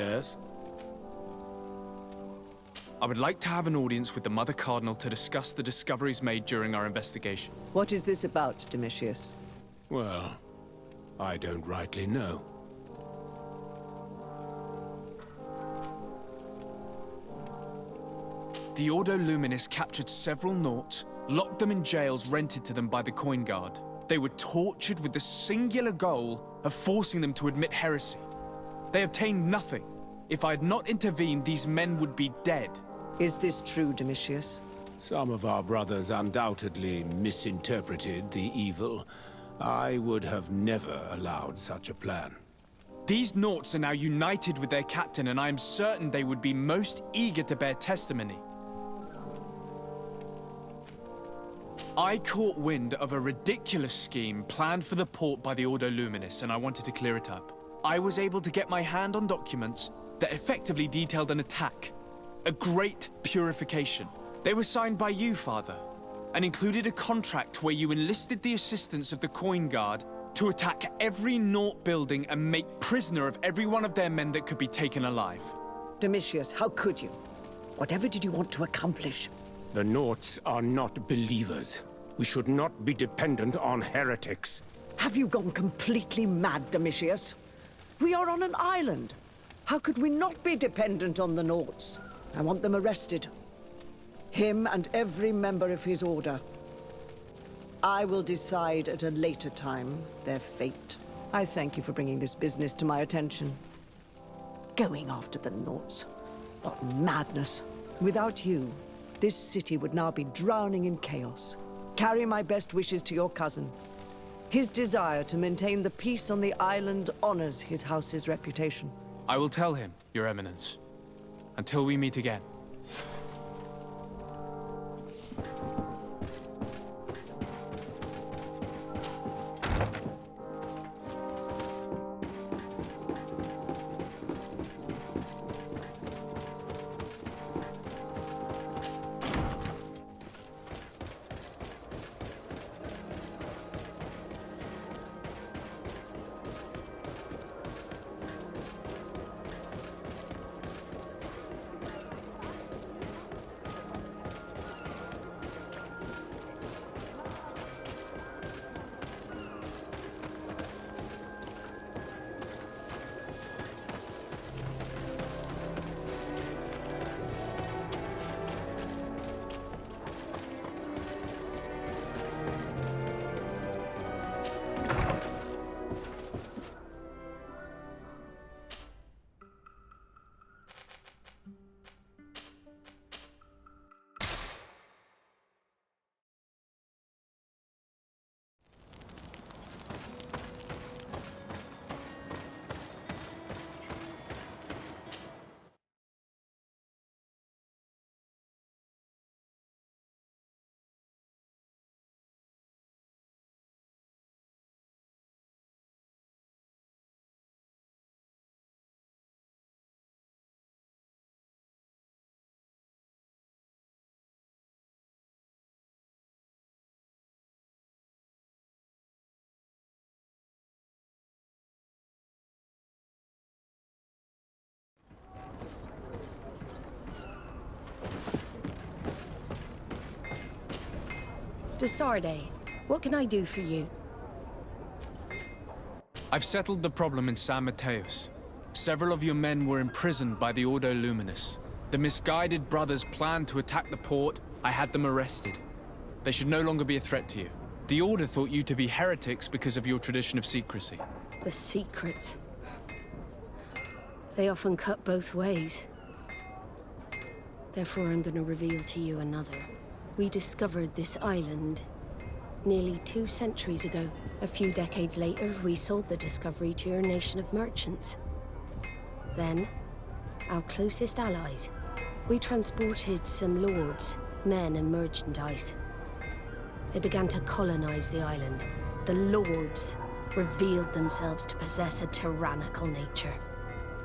Yes? I would like to have an audience with the Mother Cardinal to discuss the discoveries made during our investigation. What is this about, Domitius? Well, I don't rightly know. The Ordo Luminis captured several Nauts, locked them in jails rented to them by the Coin Guard. They were tortured with the singular goal of forcing them to admit heresy. They obtained nothing. If I had not intervened, these men would be dead. Is this true, Domitius? Some of our brothers undoubtedly misinterpreted the evil. I would have never allowed such a plan. These Nauts are now united with their captain, and I am certain they would be most eager to bear testimony. I caught wind of a ridiculous scheme planned for the port by the Ordo Luminis, and I wanted to clear it up. I was able to get my hand on documents that effectively detailed an attack. A great purification. They were signed by you, Father, and included a contract where you enlisted the assistance of the Coin Guard to attack every Naut building and make prisoner of every one of their men that could be taken alive. Domitius, how could you? Whatever did you want to accomplish? The Nauts are not believers. We should not be dependent on heretics. Have you gone completely mad, Domitius? We are on an island. How could we not be dependent on the Nauts? I want them arrested. Him and every member of his order. I will decide at a later time their fate. I thank you for bringing this business to my attention. Going after the Nauts. What madness. Without you, this city would now be drowning in chaos. Carry my best wishes to your cousin. His desire to maintain the peace on the island honors his house's reputation. I will tell him, Your Eminence. Until we meet again. Desarde, what can I do for you? I've settled the problem in San Mateos. Several of your men were imprisoned by the Ordo Luminis. The misguided brothers planned to attack the port. I had them arrested. They should no longer be a threat to you. The Order thought you to be heretics because of your tradition of secrecy. The secrets. They often cut both ways. Therefore, I'm going to reveal to you another. We discovered this island nearly 2 centuries ago. A few decades later, we sold the discovery to your nation of merchants. Then, our closest allies. We transported some lords, men and merchandise. They began to colonize the island. The lords revealed themselves to possess a tyrannical nature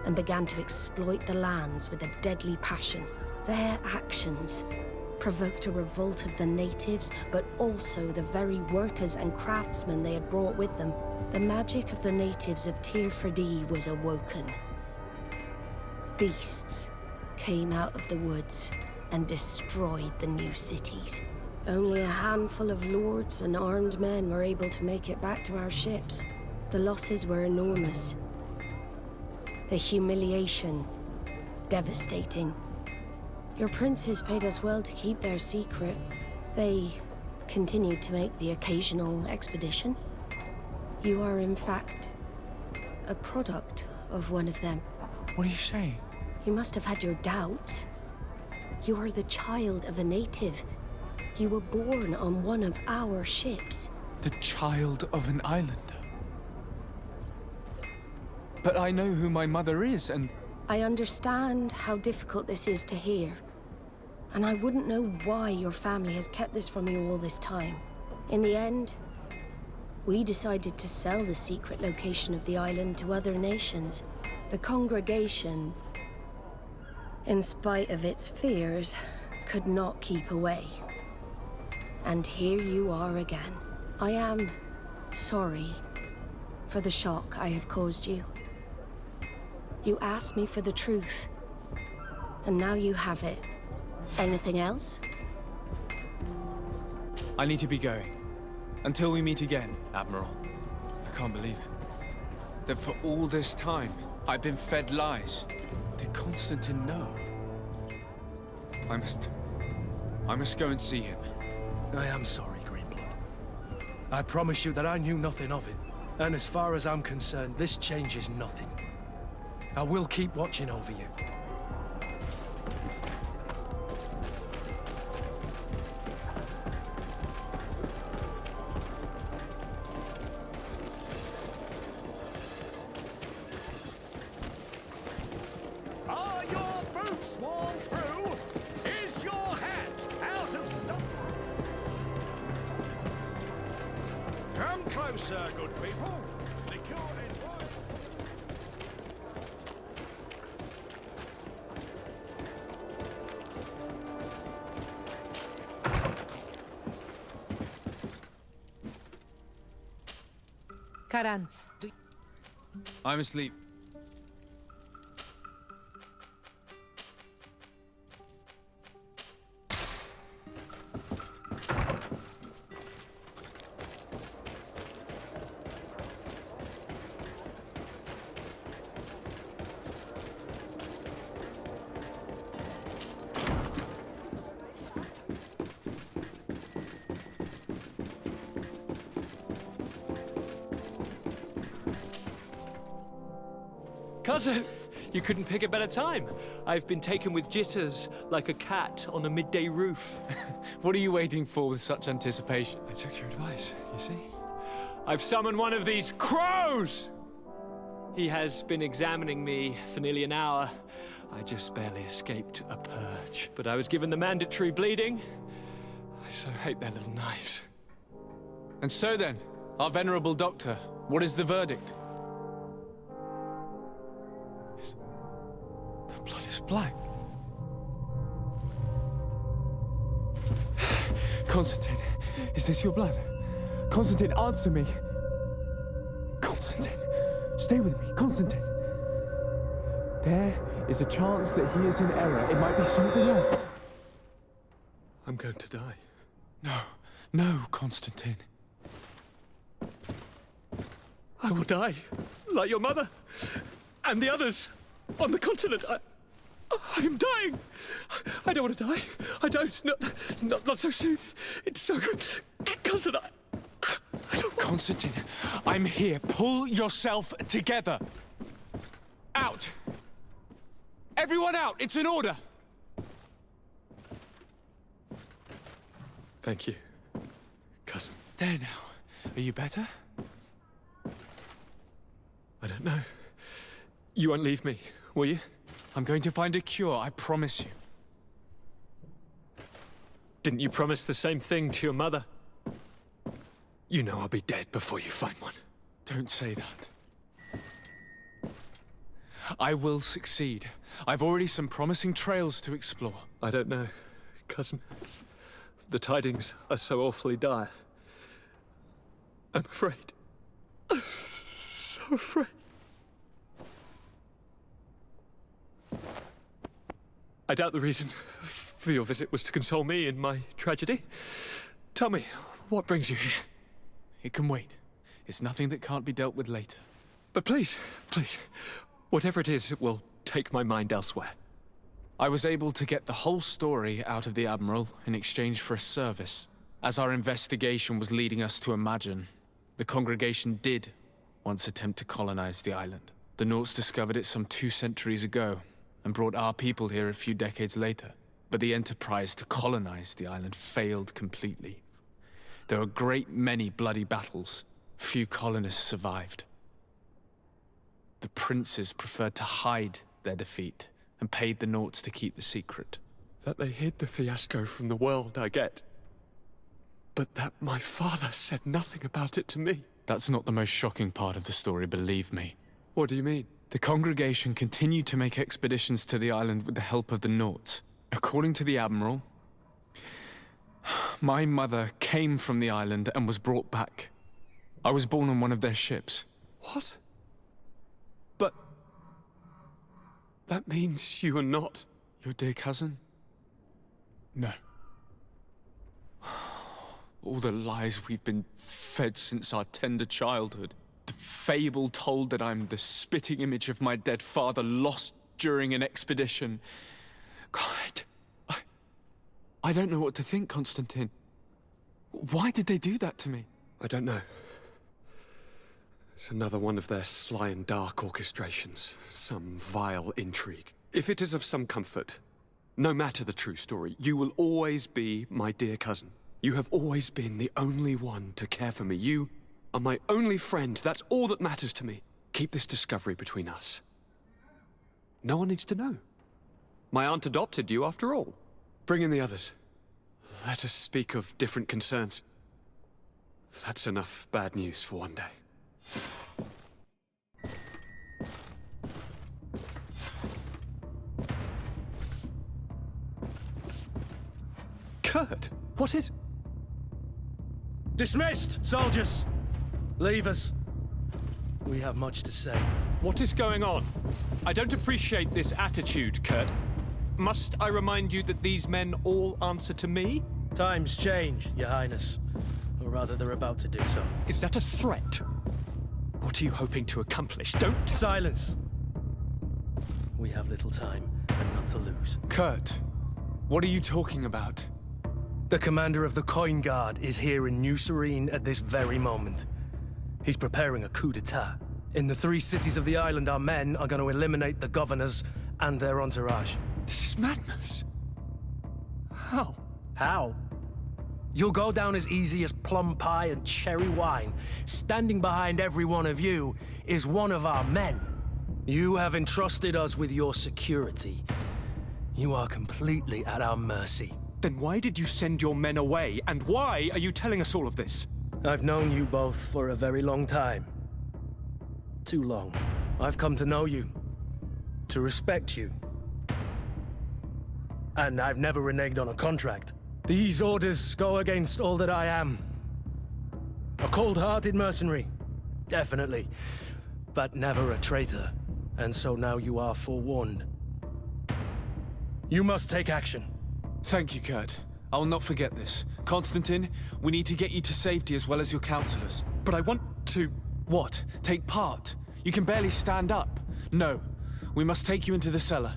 and began to exploit the lands with a deadly passion. Their actions provoked a revolt of the natives, but also the very workers and craftsmen they had brought with them. The magic of the natives of Tir Fredee was awoken. Beasts came out of the woods and destroyed the new cities. Only a handful of lords and armed men were able to make it back to our ships. The losses were enormous. The humiliation, devastating. Your princes paid us well to keep their secret. They continued to make the occasional expedition. You are, in fact, a product of one of them. What are you saying? You must have had your doubts. You are the child of a native. You were born on one of our ships. The child of an islander. But I know who my mother is, and... I understand how difficult this is to hear. And I wouldn't know why your family has kept this from you all this time. In the end, we decided to sell the secret location of the island to other nations. The congregation, in spite of its fears, could not keep away. And here you are again. I am sorry for the shock I have caused you. You asked me for the truth, and now you have it. Anything else? I need to be going. Until we meet again, Admiral. I can't believe it. That for all this time, I've been fed lies. Did Constantine know? I must go and see him. I am sorry, Greenblood. I promise you that I knew nothing of it. And as far as I'm concerned, this changes nothing. I will keep watching over you. Are your boots worn through? Is your hat out of stock? Come closer, good people. The court is wide. Karantz. I'm asleep. Cousin, you couldn't pick a better time. I've been taken with jitters, like a cat on a midday roof. What are you waiting for with such anticipation? I took your advice, you see? I've summoned one of these crows! He has been examining me for nearly an hour. I just barely escaped a purge. But I was given the mandatory bleeding. I so hate their little knives. And so then, our venerable doctor, what is the verdict? The blood is black. Constantine, is this your blood? Constantine, answer me. Constantine, stay with me, Constantine. There is a chance that he is in error. It might be something else. I'm going to die. No, no, Constantine. I will die, like your mother and the others on the continent. I'm dying. I don't want to die. I don't. Not so soon. It's so good. Cousin, I don't. Constantine, I'm here. Pull yourself together. Out. Everyone out. It's an order. Thank you, cousin. There now. Are you better? I don't know. You won't leave me, will you? I'm going to find a cure, I promise you. Didn't you promise the same thing to your mother? You know I'll be dead before you find one. Don't say that. I will succeed. I've already some promising trails to explore. I don't know, cousin. The tidings are so awfully dire. I'm afraid. I'm so afraid. I doubt the reason for your visit was to console me in my tragedy. Tell me, what brings you here? It can wait. It's nothing that can't be dealt with later. But please, whatever it is, it will take my mind elsewhere. I was able to get the whole story out of the Admiral in exchange for a service. As our investigation was leading us to imagine, the congregation did once attempt to colonize the island. The Nauts discovered it some 2 centuries ago, and brought our people here a few decades later. But the enterprise to colonize the island failed completely. There were a great many bloody battles. Few colonists survived. The princes preferred to hide their defeat, and paid the Nauts to keep the secret. That they hid the fiasco from the world, I get. But that my father said nothing about it to me. That's not the most shocking part of the story, believe me. What do you mean? The congregation continued to make expeditions to the island with the help of the Nauts. According to the Admiral, my mother came from the island and was brought back. I was born on one of their ships. What? But... that means you are not... your dear cousin? No. All the lies we've been fed since our tender childhood. The fable told that I'm the spitting image of my dead father, lost during an expedition. God, I don't know what to think, Constantine. Why did they do that to me? I don't know. It's another one of their sly and dark orchestrations. Some vile intrigue. If it is of some comfort, no matter the true story, you will always be my dear cousin. You have always been the only one to care for me. You are my only friend. That's all that matters to me. Keep this discovery between us. No one needs to know. My aunt adopted you after all. Bring in the others. Let us speak of different concerns. That's enough bad news for one day. Kurt, what is... Dismissed, soldiers! Leave us. We have much to say. What is going on? I don't appreciate this attitude, Kurt. Must I remind you that these men all answer to me? Times change, Your Highness. Or rather, they're about to do so. Is that a threat? What are you hoping to accomplish? Don't... Silence! We have little time, and none to lose. Kurt, what are you talking about? The commander of the Coin Guard is here in New Serene at this very moment. He's preparing a coup d'etat. In the 3 cities of the island, our men are going to eliminate the governors and their entourage. This is madness. How? How? You'll go down as easy as plum pie and cherry wine. Standing behind every one of you is one of our men. You have entrusted us with your security. You are completely at our mercy. Then why did you send your men away? And why are you telling us all of this? I've known you both for a very long time. Too long. I've come to know you. To respect you. And I've never reneged on a contract. These orders go against all that I am. A cold-hearted mercenary. Definitely. But never a traitor. And so now you are forewarned. You must take action. Thank you, Kurt. I will not forget this. Constantine, we need to get you to safety as well as your counselors. But I want to... What? Take part? You can barely stand up. No. We must take you into the cellar.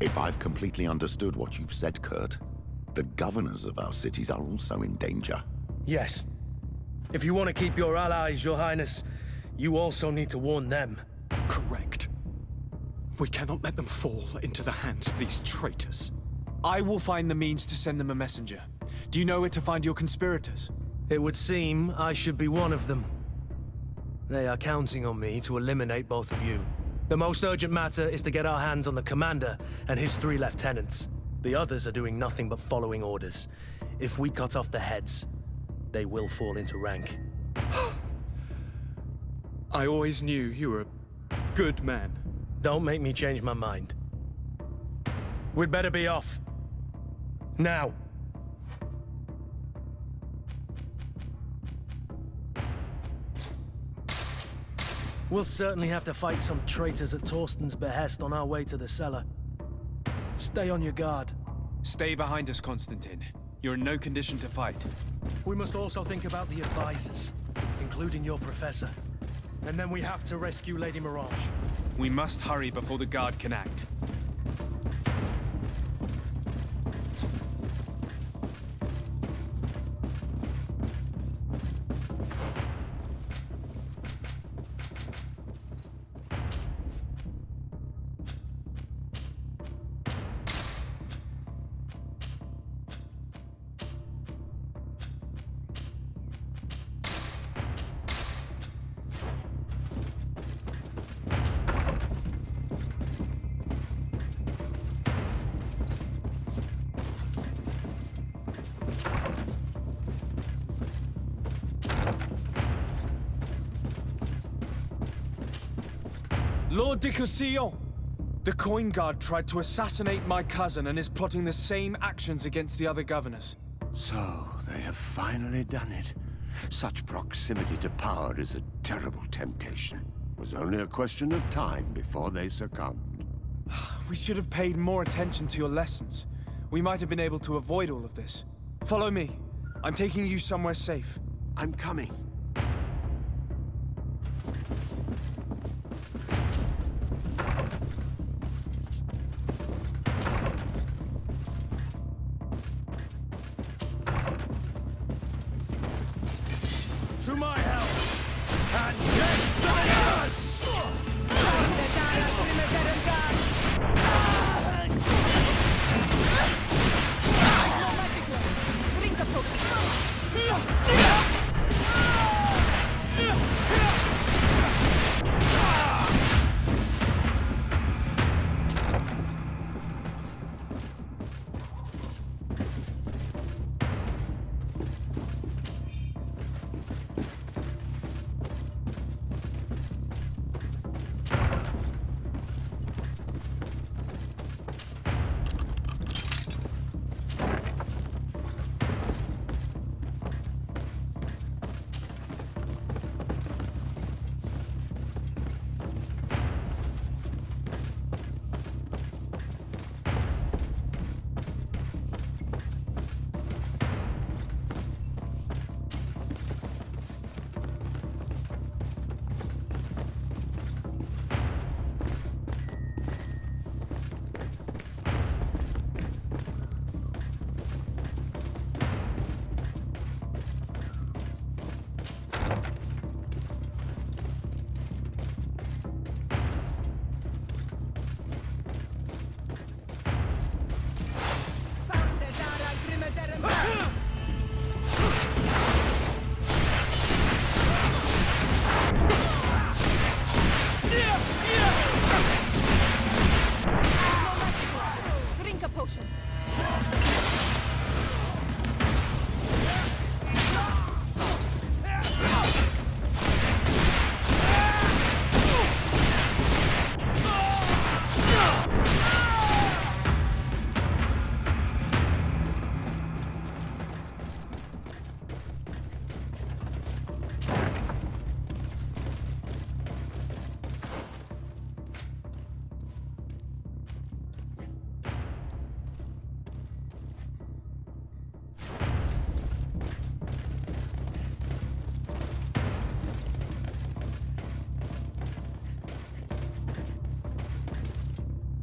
If I've completely understood what you've said, Kurt, the governors of our cities are also in danger. Yes. If you want to keep your allies, Your Highness, you also need to warn them. Correct. We cannot let them fall into the hands of these traitors. I will find the means to send them a messenger. Do you know where to find your conspirators? It would seem I should be one of them. They are counting on me to eliminate both of you. The most urgent matter is to get our hands on the commander and his 3 lieutenants. The others are doing nothing but following orders. If we cut off the heads, they will fall into rank. I always knew you were a good man. Don't make me change my mind. We'd better be off. Now. We'll certainly have to fight some traitors at Torsten's behest on our way to the cellar. Stay on your guard. Stay behind us, Constantine. You're in no condition to fight. We must also think about the advisors, including your professor. And then we have to rescue Lady Mirage. We must hurry before the guard can act. Lord de Cossillon! The coin guard tried to assassinate my cousin and is plotting the same actions against the other governors. So, they have finally done it. Such proximity to power is a terrible temptation. It was only a question of time before they succumbed. We should have paid more attention to your lessons. We might have been able to avoid all of this. Follow me. I'm taking you somewhere safe. I'm coming. To my help! And death to the us! Drink a potion. Drink a potion.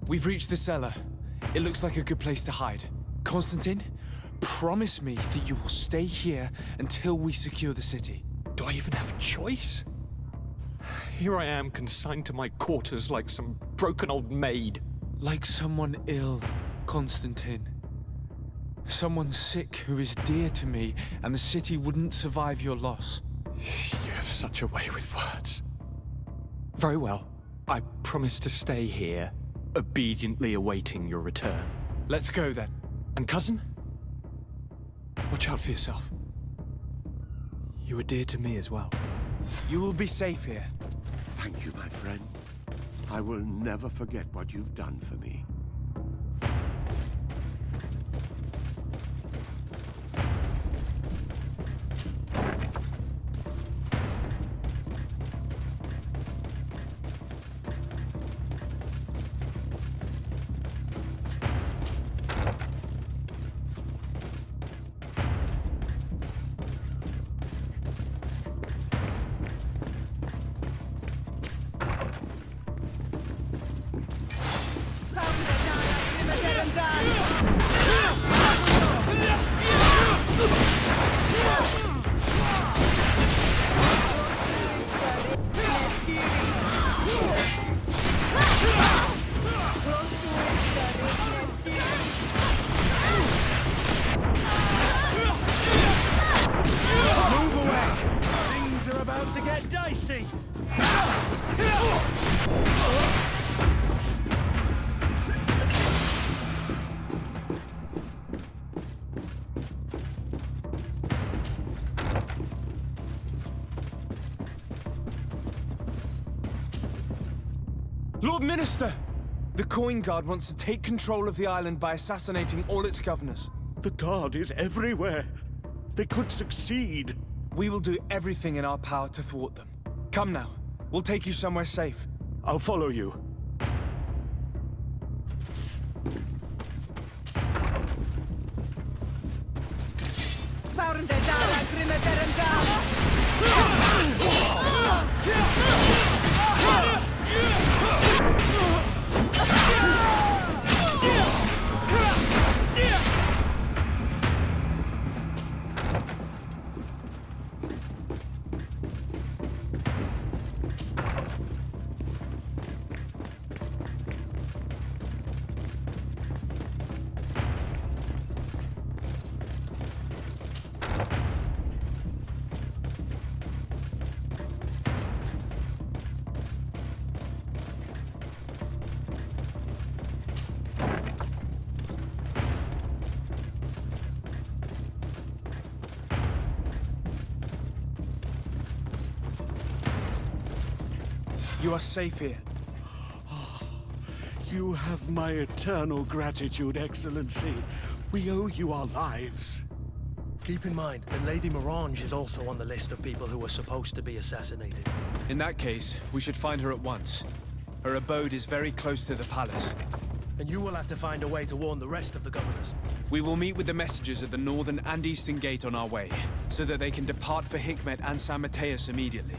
We've reached the cellar. It looks like a good place to hide. Constantine, promise me that you will stay here until we secure the city. Do I even have a choice? Here I am, consigned to my quarters like some broken old maid. Like someone ill, Constantine. Someone sick who is dear to me, and the city wouldn't survive your loss. You have such a way with words. Very well. I promise to stay here, obediently awaiting your return. Let's go then. And cousin? Watch out for yourself. You are dear to me as well. You will be safe here. Thank you, my friend. I will never forget what you've done for me. Lord Minister! The Coin Guard wants to take control of the island by assassinating all its governors. The Guard is everywhere. They could succeed. We will do everything in our power to thwart them. Come now. We'll take you somewhere safe. I'll follow you. You are safe here. You have my eternal gratitude, Excellency. We owe you our lives. Keep in mind that Lady Morange is also on the list of people who were supposed to be assassinated. In that case, we should find her at once. Her abode is very close to the palace. And you will have to find a way to warn the rest of the governors. We will meet with the messengers at the northern and eastern gate on our way, so that they can depart for Hikmet and San Mateus immediately.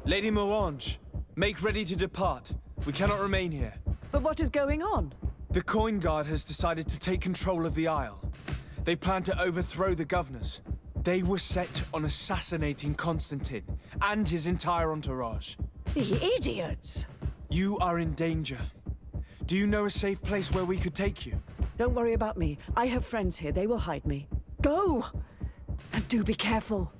Lady Morange, make ready to depart. We cannot remain here. But what is going on? The Coin Guard has decided to take control of the Isle. They plan to overthrow the governors. They were set on assassinating Constantine and his entire entourage. The idiots! You are in danger. Do you know a safe place where we could take you? Don't worry about me. I have friends here. They will hide me. Go! And do be careful.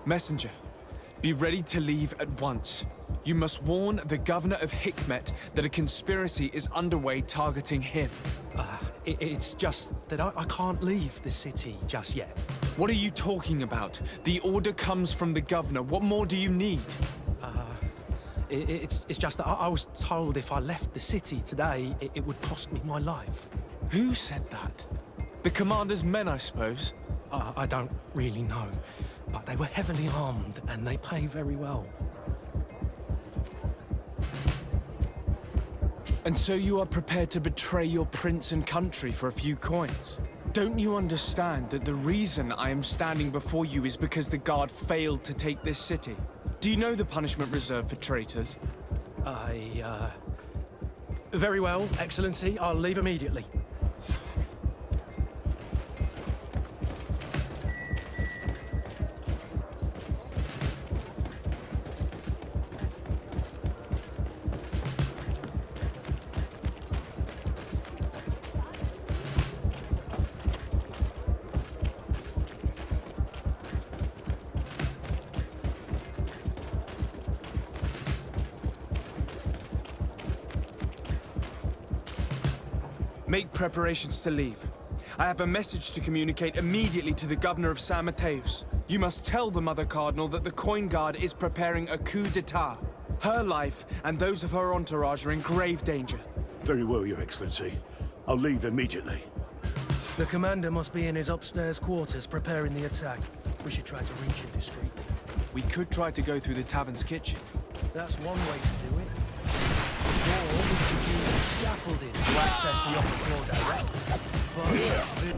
Messenger, be ready to leave at once. You must warn the governor of Hikmet that a conspiracy is underway targeting him. It's just that I can't leave the city just yet. What are you talking about? The order comes from the governor. What more do you need? It's just that I was told if I left the city today, it would cost me my life. Who said that? The commander's men, I suppose? I don't really know, but they were heavily armed and they pay very well. And so you are prepared to betray your prince and country for a few coins? Don't you understand that the reason I am standing before you is because the Guard failed to take this city? Do you know the punishment reserved for traitors? Very well, Excellency. I'll leave immediately. Make preparations to leave. I have a message to communicate immediately to the governor of San Mateus. You must tell the Mother Cardinal that the Coin Guard is preparing a coup d'etat. Her life and those of her entourage are in grave danger. Very well, Your Excellency. I'll leave immediately. The commander must be in his upstairs quarters preparing the attack. We should try to reach him discreetly. We could try to go through the tavern's kitchen. That's one way to do it. Or we could use the scaffolding to access the upper floor directly. But it's a bit...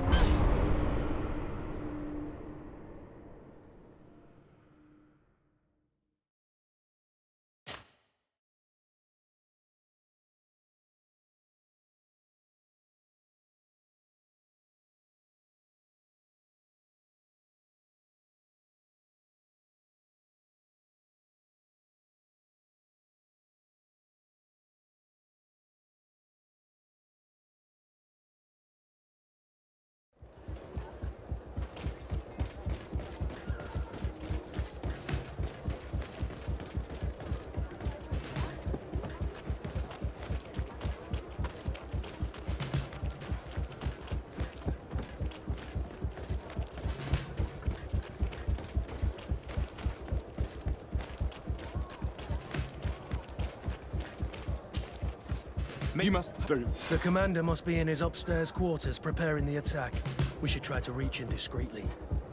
You must... The commander must be in his upstairs quarters preparing the attack. We should try to reach him discreetly.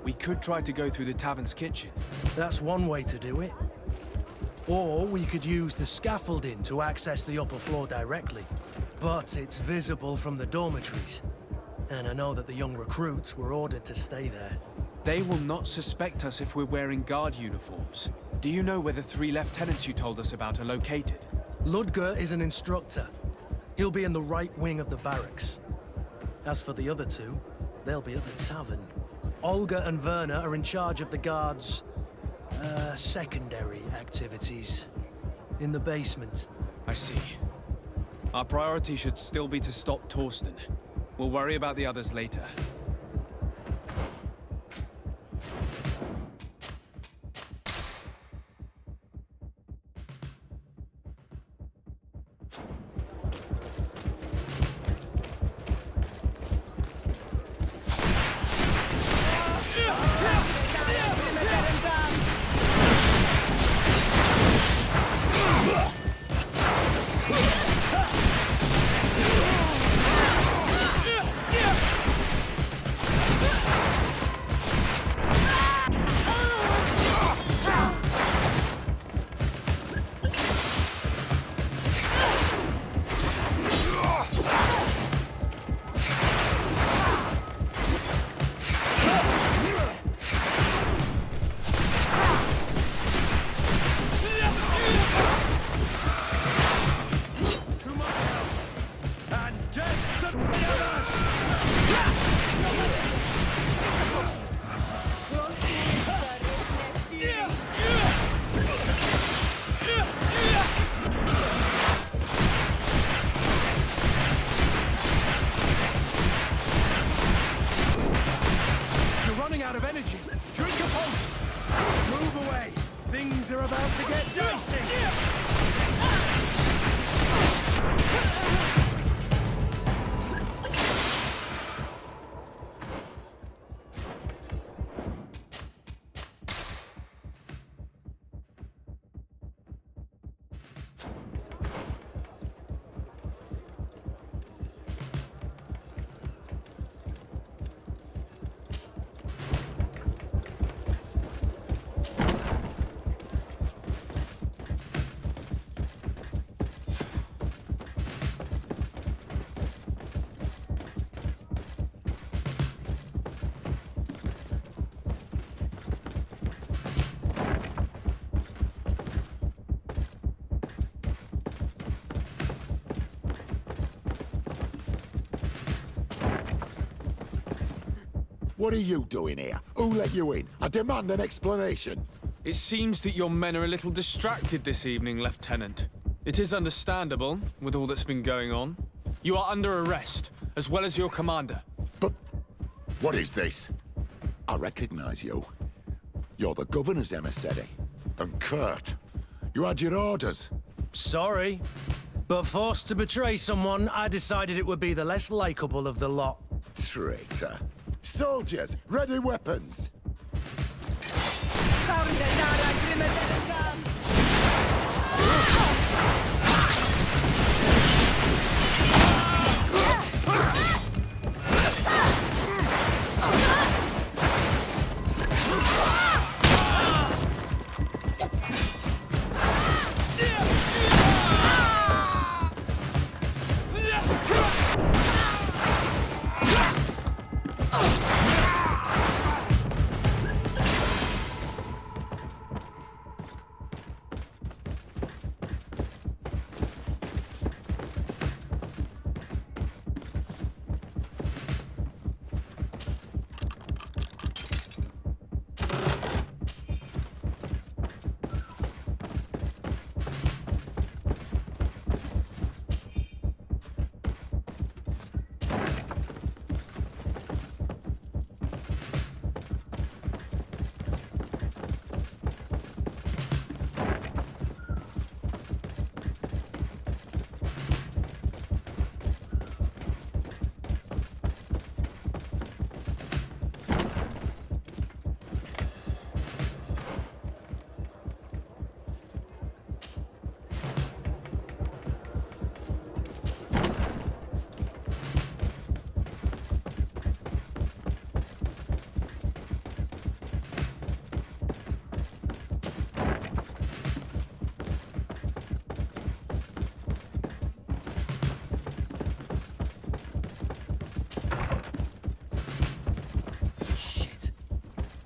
We could try to go through the tavern's kitchen. That's one way to do it. Or we could use the scaffolding to access the upper floor directly. But it's visible from the dormitories. And I know that the young recruits were ordered to stay there. They will not suspect us if we're wearing guard uniforms. Do you know where the 3 lieutenants you told us about are located? Ludger is an instructor. He'll be in the right wing of the barracks. As for the other 2, they'll be at the tavern. Olga and Werner are in charge of the guards' secondary activities. In the basement. I see. Our priority should still be to stop Torsten. We'll worry about the others later. What are you doing here? Who let you in? I demand an explanation. It seems that your men are a little distracted this evening, Lieutenant. It is understandable, with all that's been going on. You are under arrest, as well as your commander. But what is this? I recognize you. You're the governor's emissary. And Kurt, you had your orders. Sorry, but forced to betray someone, I decided it would be the less likable of the lot. Traitor. Soldiers, ready weapons.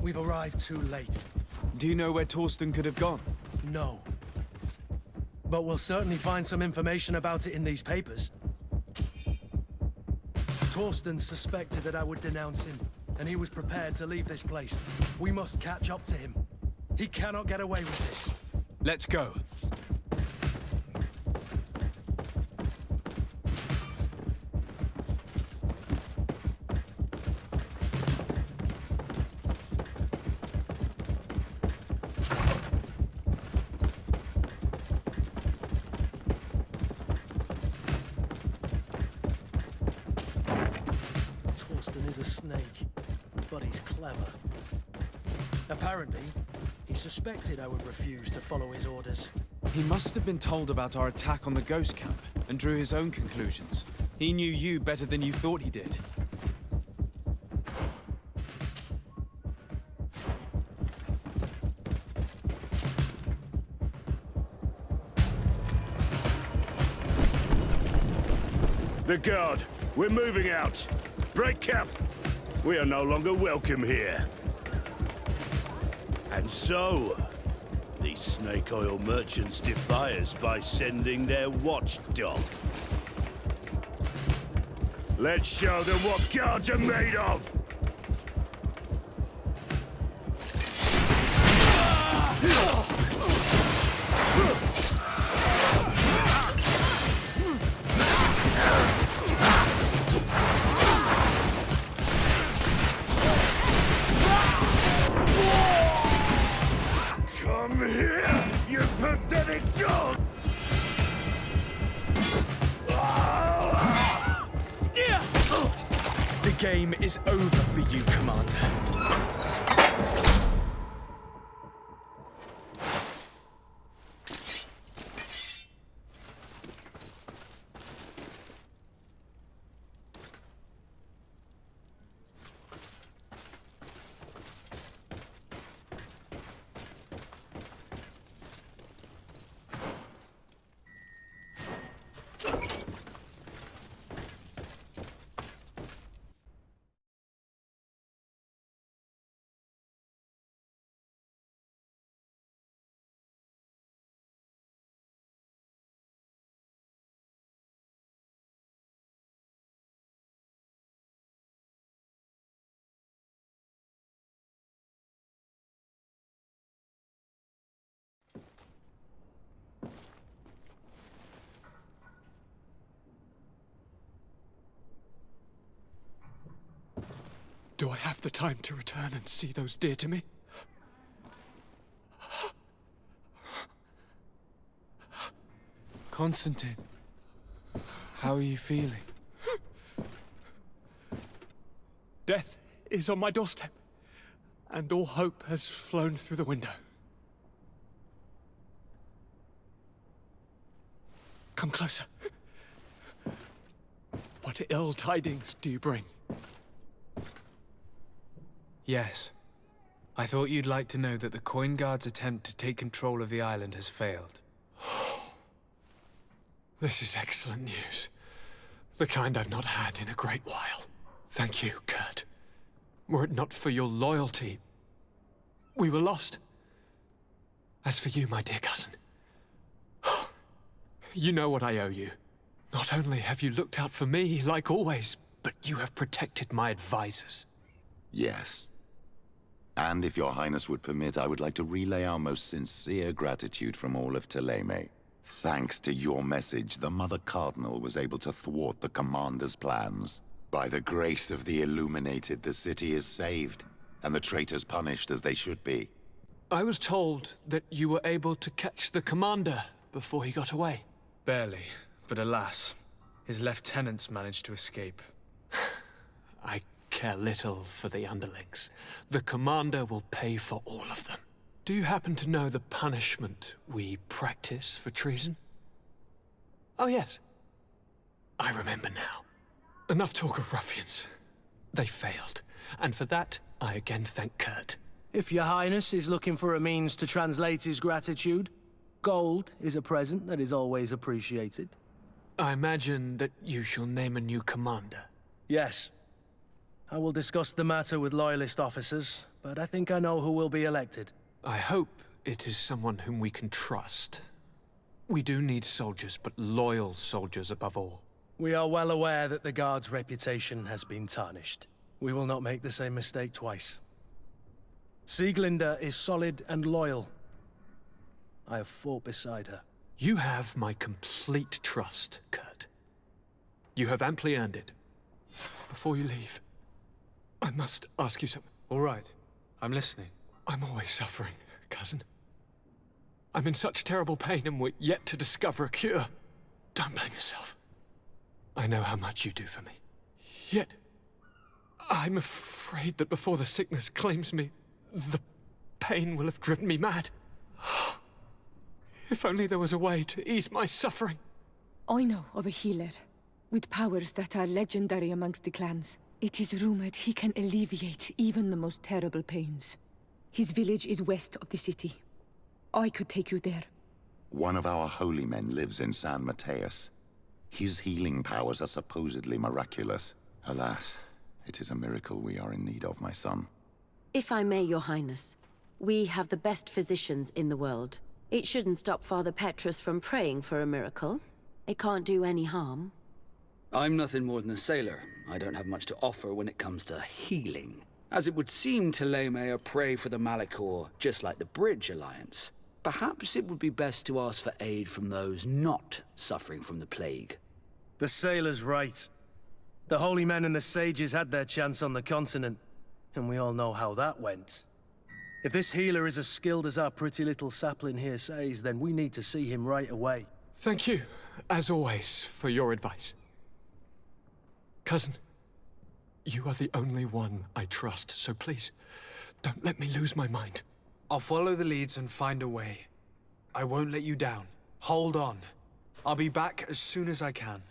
We've arrived too late. Do you know where Torsten could have gone? No. But we'll certainly find some information about it in these papers. Torsten suspected that I would denounce him, and he was prepared to leave this place. We must catch up to him. He cannot get away with this. Let's go. Torsten is a snake, but he's clever. Apparently, he suspected I would refuse to follow his orders. He must have been told about our attack on the ghost camp and drew his own conclusions. He knew you better than you thought he did. The guard, we're moving out. Break camp. We are no longer welcome here. And so, these snake oil merchants defy us by sending their watchdog. Let's show them what guards are made of! Come here, you pathetic dog! The game is over for you, Commander. Do I have the time to return and see those dear to me? Constantine, how are you feeling? Death is on my doorstep, and all hope has flown through the window. Come closer. What ill tidings do you bring? Yes. I thought you'd like to know that the Coin Guard's attempt to take control of the island has failed. This is excellent news. The kind I've not had in a great while. Thank you, Kurt. Were it not for your loyalty, we were lost. As for you, my dear cousin, you know what I owe you. Not only have you looked out for me, like always, but you have protected my advisors. Yes. And if your highness would permit, I would like to relay our most sincere gratitude from all of Thélème. Thanks to your message, the Mother Cardinal was able to thwart the Commander's plans. By the grace of the Illuminated, the city is saved, and the traitors punished as they should be. I was told that you were able to catch the Commander before he got away. Barely, but alas, his lieutenants managed to escape. I care little for the underlings. The Commander will pay for all of them. Do you happen to know the punishment we practice for treason? Oh, yes. I remember now. Enough talk of ruffians. They failed, and for that, I again thank Kurt. If your highness is looking for a means to translate his gratitude, gold is a present that is always appreciated. I imagine that you shall name a new commander. Yes. I will discuss the matter with loyalist officers, but I think I know who will be elected. I hope it is someone whom we can trust. We do need soldiers, but loyal soldiers above all. We are well aware that the Guard's reputation has been tarnished. We will not make the same mistake twice. Sieglinde is solid and loyal. I have fought beside her. You have my complete trust, Kurt. You have amply earned it. Before you leave, I must ask you something. All right, I'm listening. I'm always suffering, cousin. I'm in such terrible pain and we're yet to discover a cure. Don't blame yourself. I know how much you do for me. Yet, I'm afraid that before the sickness claims me, the pain will have driven me mad. If only there was a way to ease my suffering. I know of a healer, with powers that are legendary amongst the clans. It is rumored he can alleviate even the most terrible pains. His village is west of the city. I could take you there. One of our holy men lives in San Mateus. His healing powers are supposedly miraculous. Alas, it is a miracle we are in need of, my son. If I may, your highness, we have the best physicians in the world. It shouldn't stop Father Petrus from praying for a miracle. It can't do any harm. I'm nothing more than a sailor. I don't have much to offer when it comes to healing. As it would seem, Thélème are prey for the Malachor, just like the Bridge Alliance. Perhaps it would be best to ask for aid from those not suffering from the plague. The sailor's right. The holy men and the sages had their chance on the continent, and we all know how that went. If this healer is as skilled as our pretty little sapling here says, then we need to see him right away. Thank you, as always, for your advice. Cousin, you are the only one I trust, so please, don't let me lose my mind. I'll follow the leads and find a way. I won't let you down. Hold on. I'll be back as soon as I can.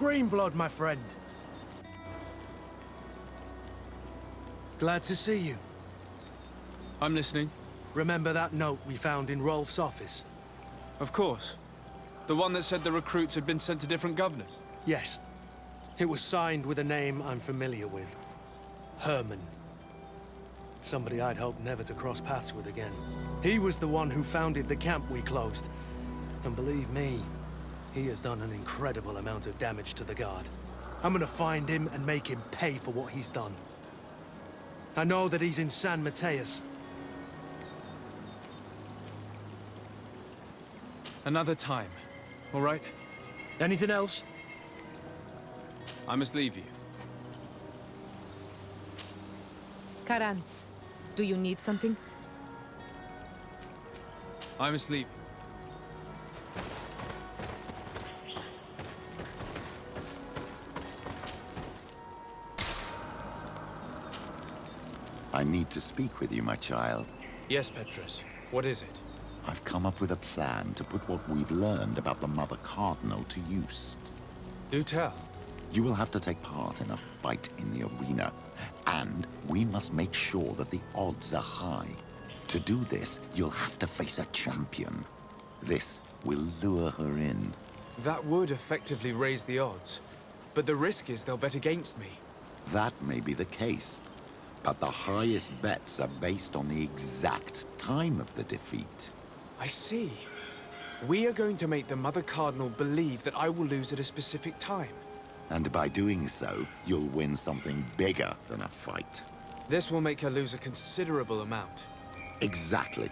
Greenblood, my friend. Glad to see you. I'm listening. Remember that note we found in Rolf's office? Of course. The one that said the recruits had been sent to different governors? Yes. It was signed with a name I'm familiar with. Herman. Somebody I'd hoped never to cross paths with again. He was the one who founded the camp we closed. And believe me, he has done an incredible amount of damage to the Guard. I'm gonna find him and make him pay for what he's done. I know that he's in San Mateus. Another time, all right? Anything else? I must leave you. Karantz, do you need something? I must leave. I need to speak with you, my child. Yes, Petrus. What is it? I've come up with a plan to put what we've learned about the Mother Cardinal to use. Do tell. You will have to take part in a fight in the arena, and we must make sure that the odds are high. To do this, you'll have to face a champion. This will lure her in. That would effectively raise the odds, but the risk is they'll bet against me. That may be the case, but the highest bets are based on the exact time of the defeat. I see. We are going to make the Mother Cardinal believe that I will lose at a specific time. And by doing so, you'll win something bigger than a fight. This will make her lose a considerable amount. Exactly.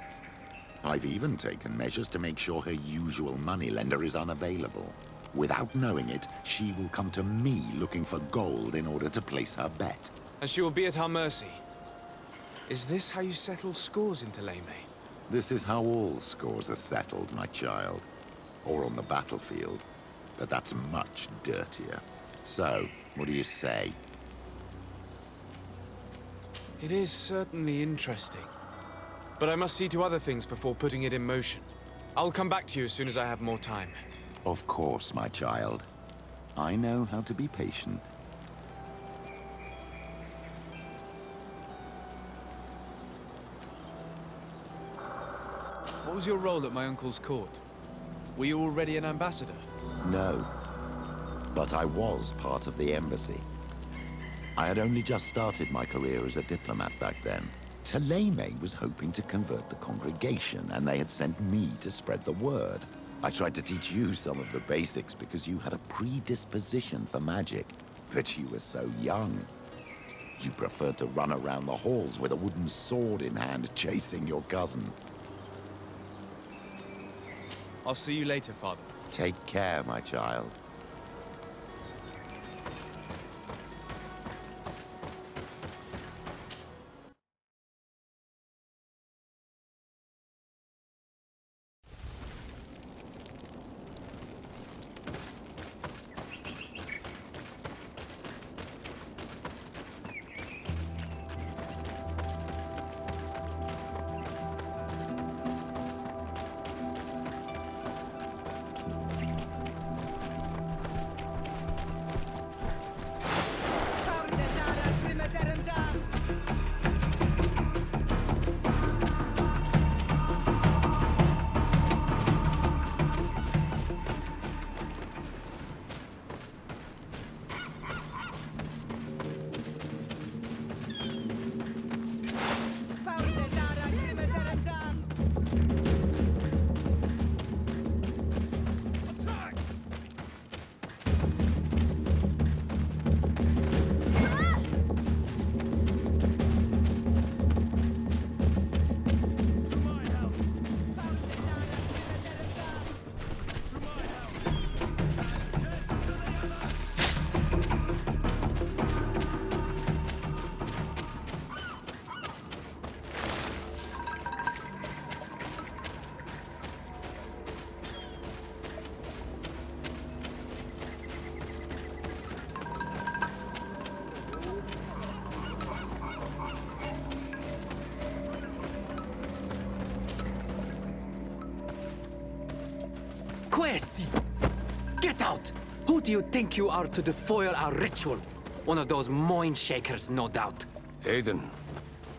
I've even taken measures to make sure her usual moneylender is unavailable. Without knowing it, she will come to me looking for gold in order to place her bet. And she will be at our mercy. Is this how you settle scores in Thélème? This is how all scores are settled, my child. Or on the battlefield. But that's much dirtier. So, what do you say? It is certainly interesting. But I must see to other things before putting it in motion. I'll come back to you as soon as I have more time. Of course, my child. I know how to be patient. What was your role at my uncle's court? Were you already an ambassador? No. But I was part of the embassy. I had only just started my career as a diplomat back then. Thélème was hoping to convert the congregation, and they had sent me to spread the word. I tried to teach you some of the basics because you had a predisposition for magic. But you were so young. You preferred to run around the halls with a wooden sword in hand, chasing your cousin. I'll see you later, Father. Take care, my child. Questi! Get out! Who do you think you are to defoil our ritual? One of those mind shakers, no doubt. Aiden,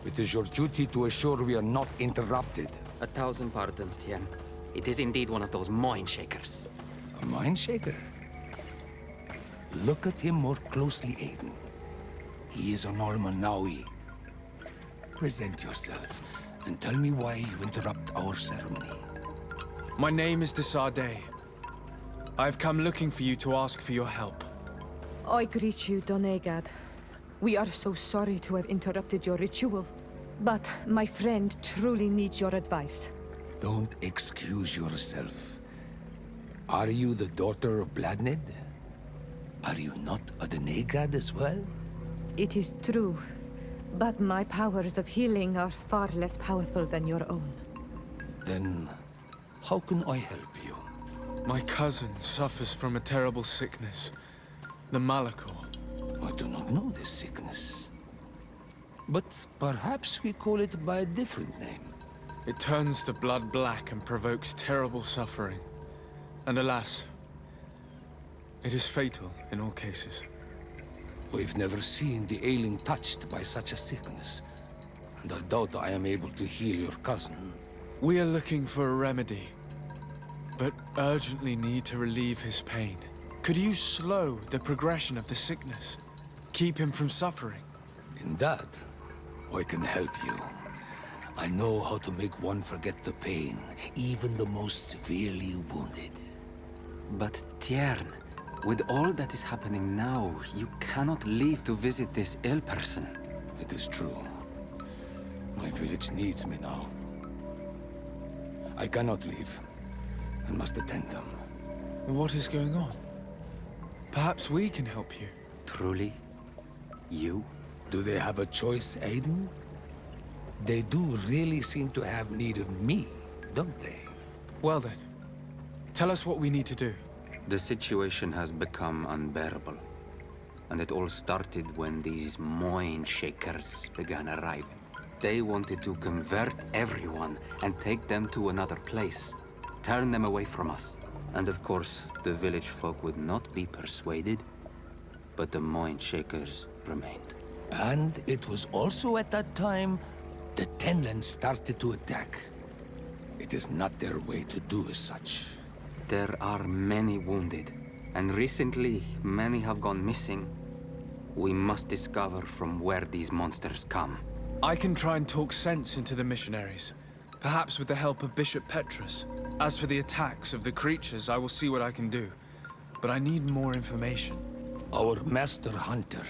it is your duty to assure we are not interrupted. 1,000 pardons, Tien. It is indeed one of those mind shakers. A mind shaker? Look at him more closely, Aiden. He is an Almanawi. Present yourself, and tell me why you interrupt our ceremony. My name is Desarde. I've come looking for you to ask for your help. I greet you, Donegad. We are so sorry to have interrupted your ritual. But my friend truly needs your advice. Don't excuse yourself. Are you the daughter of Bladned? Are you not a Donegad as well? It is true, but my powers of healing are far less powerful than your own. Then, how can I help you? My cousin suffers from a terrible sickness. The Malachor. I do not know this sickness. But perhaps we call it by a different name. It turns the blood black and provokes terrible suffering. And alas, it is fatal in all cases. We've never seen the ailing touched by such a sickness. And I doubt I am able to heal your cousin. We are looking for a remedy, but urgently need to relieve his pain. Could you slow the progression of the sickness? Keep him from suffering? In that, I can help you. I know how to make one forget the pain, even the most severely wounded. But Tiern, with all that is happening now, you cannot leave to visit this ill person. It is true. My village needs me now. I cannot leave. I must attend them. What is going on? Perhaps we can help you. Truly? You? Do they have a choice, Aiden? They do really seem to have need of me, don't they? Well then, tell us what we need to do. The situation has become unbearable. And it all started when these mind shakers began arriving. They wanted to convert everyone and take them to another place. Turn them away from us. And of course, the village folk would not be persuaded. But the mind shakers remained. And it was also at that time the Tenlands started to attack. It is not their way to do as such. There are many wounded, and recently many have gone missing. We must discover from where these monsters come. I can try and talk sense into the missionaries, perhaps with the help of Bishop Petrus. As for the attacks of the creatures, I will see what I can do. But I need more information. Our master hunter,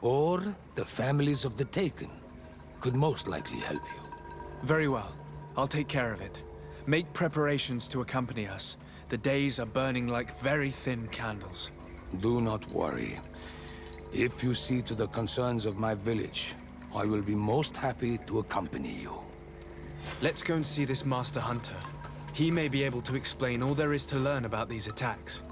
or the families of the Taken, could most likely help you. Very well. I'll take care of it. Make preparations to accompany us. The days are burning like very thin candles. Do not worry. If you see to the concerns of my village, I will be most happy to accompany you. Let's go and see this Master Hunter. He may be able to explain all there is to learn about these attacks.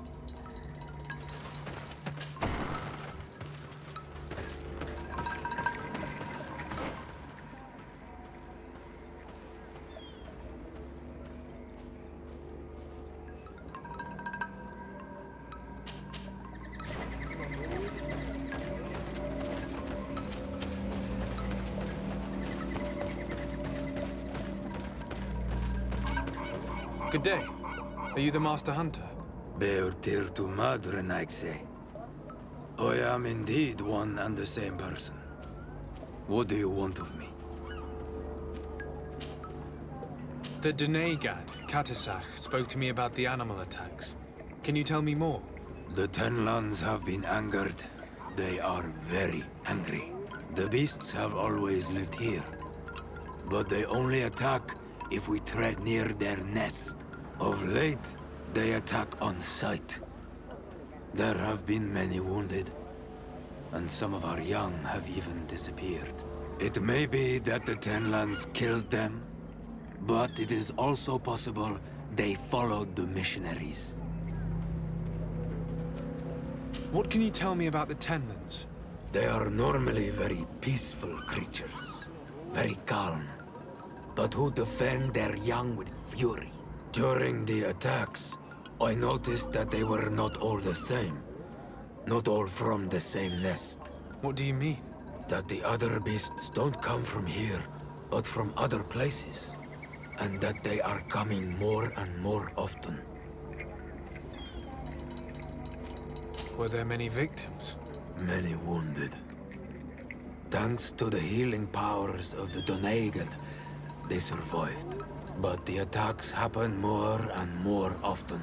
Good day. Are you the Master Hunter? Beortir tu madre, Naikse. I am indeed one and the same person. What do you want of me? The Donegad, Katisach, spoke to me about the animal attacks. Can you tell me more? The Tenlands have been angered. They are very angry. The beasts have always lived here. But they only attack if we tread near their nest. Of late, they attack on sight. There have been many wounded, and some of our young have even disappeared. It may be that the Tenlands killed them, but it is also possible they followed the missionaries. What can you tell me about the Tenlands? They are normally very peaceful creatures, very calm, but who defend their young with fury. During the attacks, I noticed that they were not all the same. Not all from the same nest. What do you mean? That the other beasts don't come from here, but from other places. And that they are coming more and more often. Were there many victims? Many wounded. Thanks to the healing powers of the Donegan, they survived. But the attacks happen more and more often.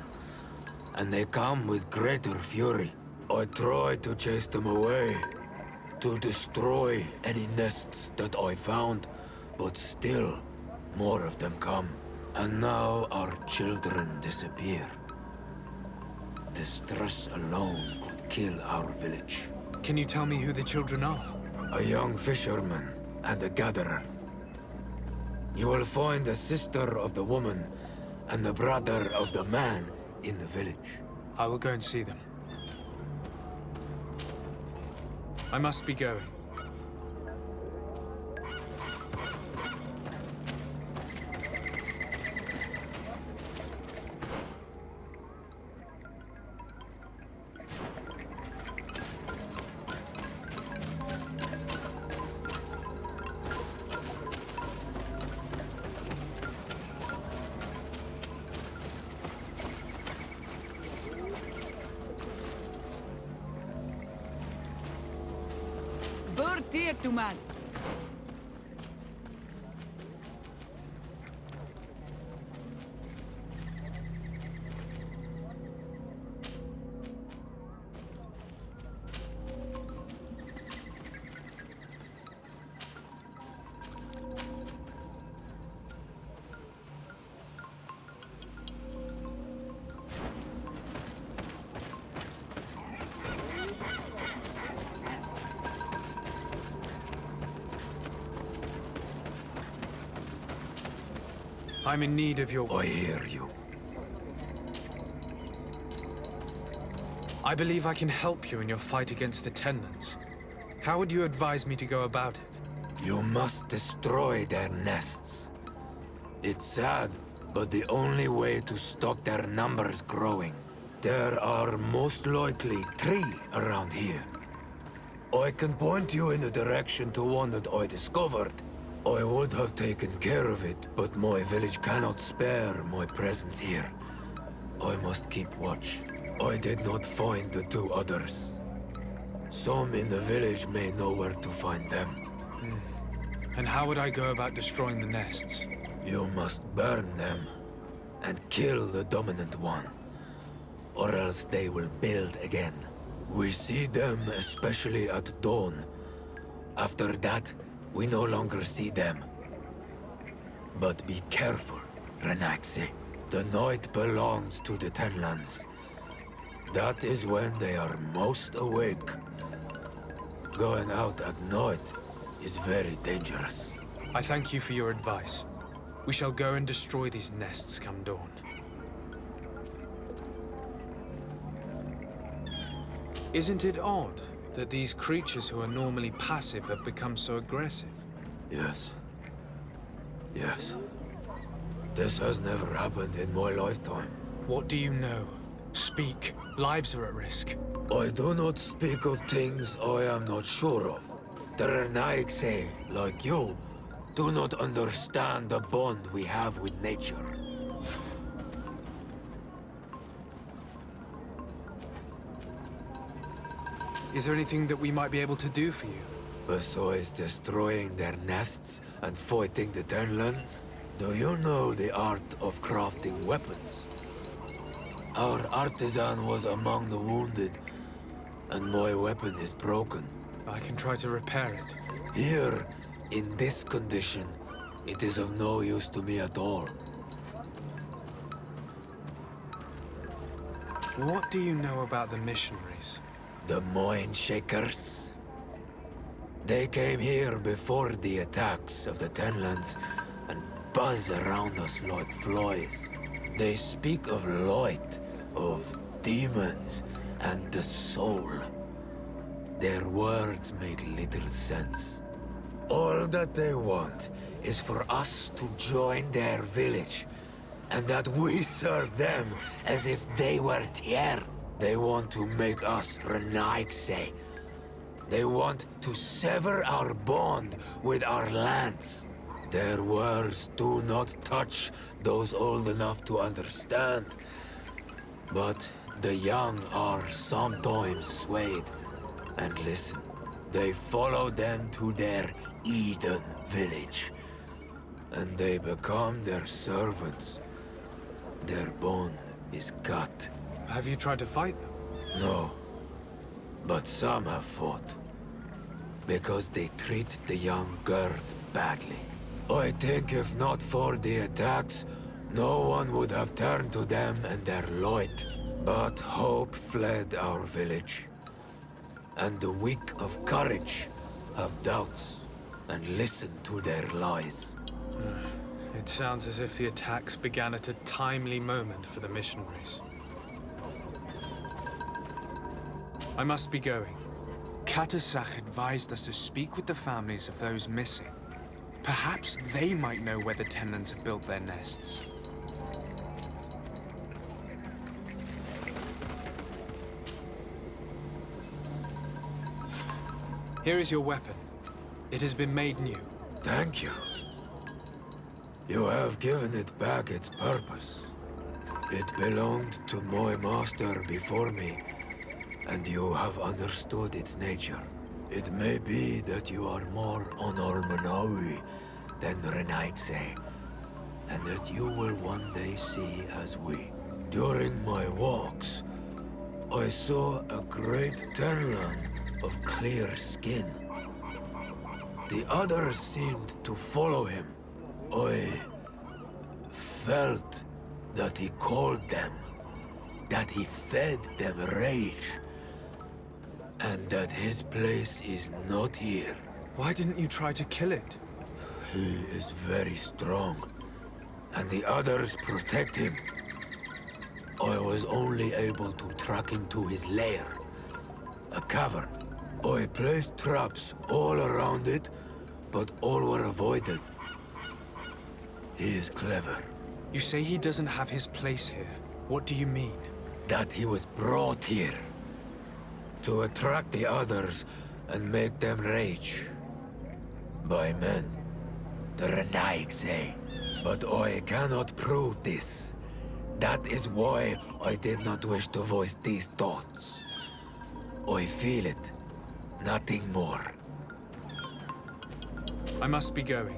And they come with greater fury. I try to chase them away, to destroy any nests that I found, but still, more of them come. And now our children disappear. The stress alone could kill our village. Can you tell me who the children are? A young fisherman and a gatherer. You will find the sister of the woman and the brother of the man in the village. I will go and see them. I must be going. Man. I'm in need of your... I hear you. I believe I can help you in your fight against the Tenlands. How would you advise me to go about it? You must destroy their nests. It's sad, but the only way to stop their numbers growing. There are most likely 3 around here. I can point you in the direction to one that I discovered. I would have taken care of it, but my village cannot spare my presence here. I must keep watch. I did not find the 2 others. Some in the village may know where to find them. And how would I go about destroying the nests? You must burn them and kill the dominant one, or else they will build again. We see them especially at dawn. After that, we no longer see them. But be careful, Renaxi. The night belongs to the Tenlands. That is when they are most awake. Going out at night is very dangerous. I thank you for your advice. We shall go and destroy these nests come dawn. Isn't it odd that these creatures who are normally passive have become so aggressive? Yes. Yes. This has never happened in my lifetime. What do you know? Speak. Lives are at risk. I do not speak of things I am not sure of. The Renaigse, like you, do not understand the bond we have with nature. Is there anything that we might be able to do for you? Besides destroying their nests and fighting the Tenlands, do you know the art of crafting weapons? Our artisan was among the wounded, and my weapon is broken. I can try to repair it. Here, in this condition, it is of no use to me at all. What do you know about the missionaries? The Mind Shakers? They came here before the attacks of the Tenlands and buzz around us like flies. They speak of light, of demons, and the soul. Their words make little sense. All that they want is for us to join their village and that we serve them as if they were Tier. They want to make us Renaigse. They want to sever our bond with our lands. Their words do not touch those old enough to understand. But the young are sometimes swayed. And listen, they follow them to their Eden village. And they become their servants. Their bond is cut. Have you tried to fight them? No. But some have fought. Because they treat the young girls badly. I think if not for the attacks, no one would have turned to them and their Lloyd. But hope fled our village. And the weak of courage have doubts and listen to their lies. It sounds as if the attacks began at a timely moment for the missionaries. I must be going. Katasach advised us to speak with the families of those missing. Perhaps they might know where the Tenlands have built their nests. Here is your weapon. It has been made new. Thank you. You have given it back its purpose. It belonged to my master before me, and you have understood its nature. It may be that you are more on Almanawi than Renaigse, and that you will one day see as we. During my walks, I saw a great Tenland of clear skin. The others seemed to follow him. I felt that he called them, that he fed them rage, and that his place is not here. Why didn't you try to kill it? He is very strong, and the others protect him. I was only able to track him to his lair, a cavern. I placed traps all around it, but all were avoided. He is clever. You say he doesn't have his place here. What do you mean? That he was brought here to attract the others and make them rage. By men, the Renaigse. But I cannot prove this. That is why I did not wish to voice these thoughts. I feel it, nothing more. I must be going.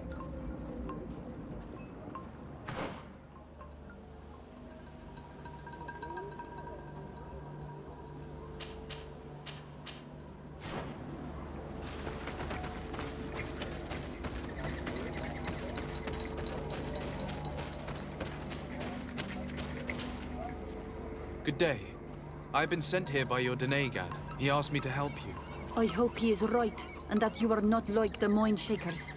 Good day. I've been sent here by your Denegad. He asked me to help you. I hope he is right, and that you are not like the Mind Shakers.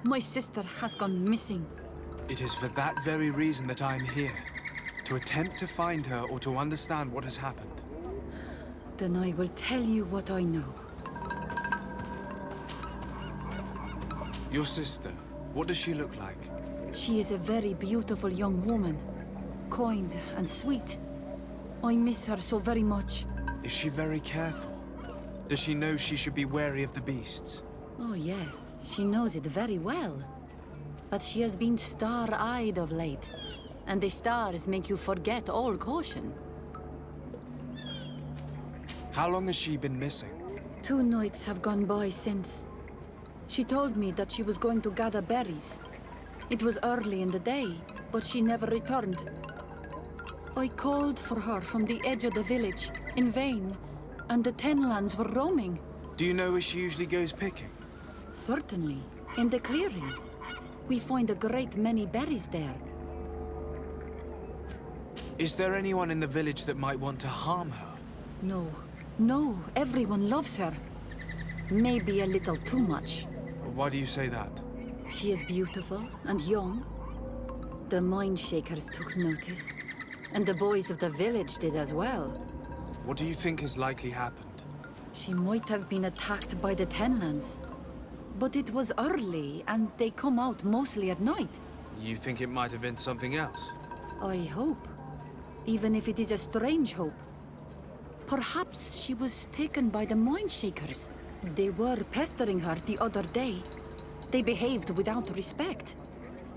My sister has gone missing. It is for that very reason that I am here. To attempt to find her or to understand what has happened. Then I will tell you what I know. Your sister, what does she look like? She is a very beautiful young woman. Kind and sweet. I miss her so very much. Is she very careful? Does she know she should be wary of the beasts? Oh yes, she knows it very well. But she has been star-eyed of late. And the stars make you forget all caution. How long has she been missing? 2 nights have gone by since. She told me that she was going to gather berries. It was early in the day, but she never returned. I called for her from the edge of the village, in vain, and the Tenlands were roaming. Do you know where she usually goes picking? Certainly, in the clearing. We find a great many berries there. Is there anyone in the village that might want to harm her? No, everyone loves her. Maybe a little too much. Why do you say that? She is beautiful and young. The Mind Shakers took notice. And the boys of the village did as well. What do you think has likely happened? She might have been attacked by the Tenlands. But it was early, and they come out mostly at night. You think it might have been something else? I hope. Even if it is a strange hope. Perhaps she was taken by the Mindshakers. They were pestering her the other day. They behaved without respect.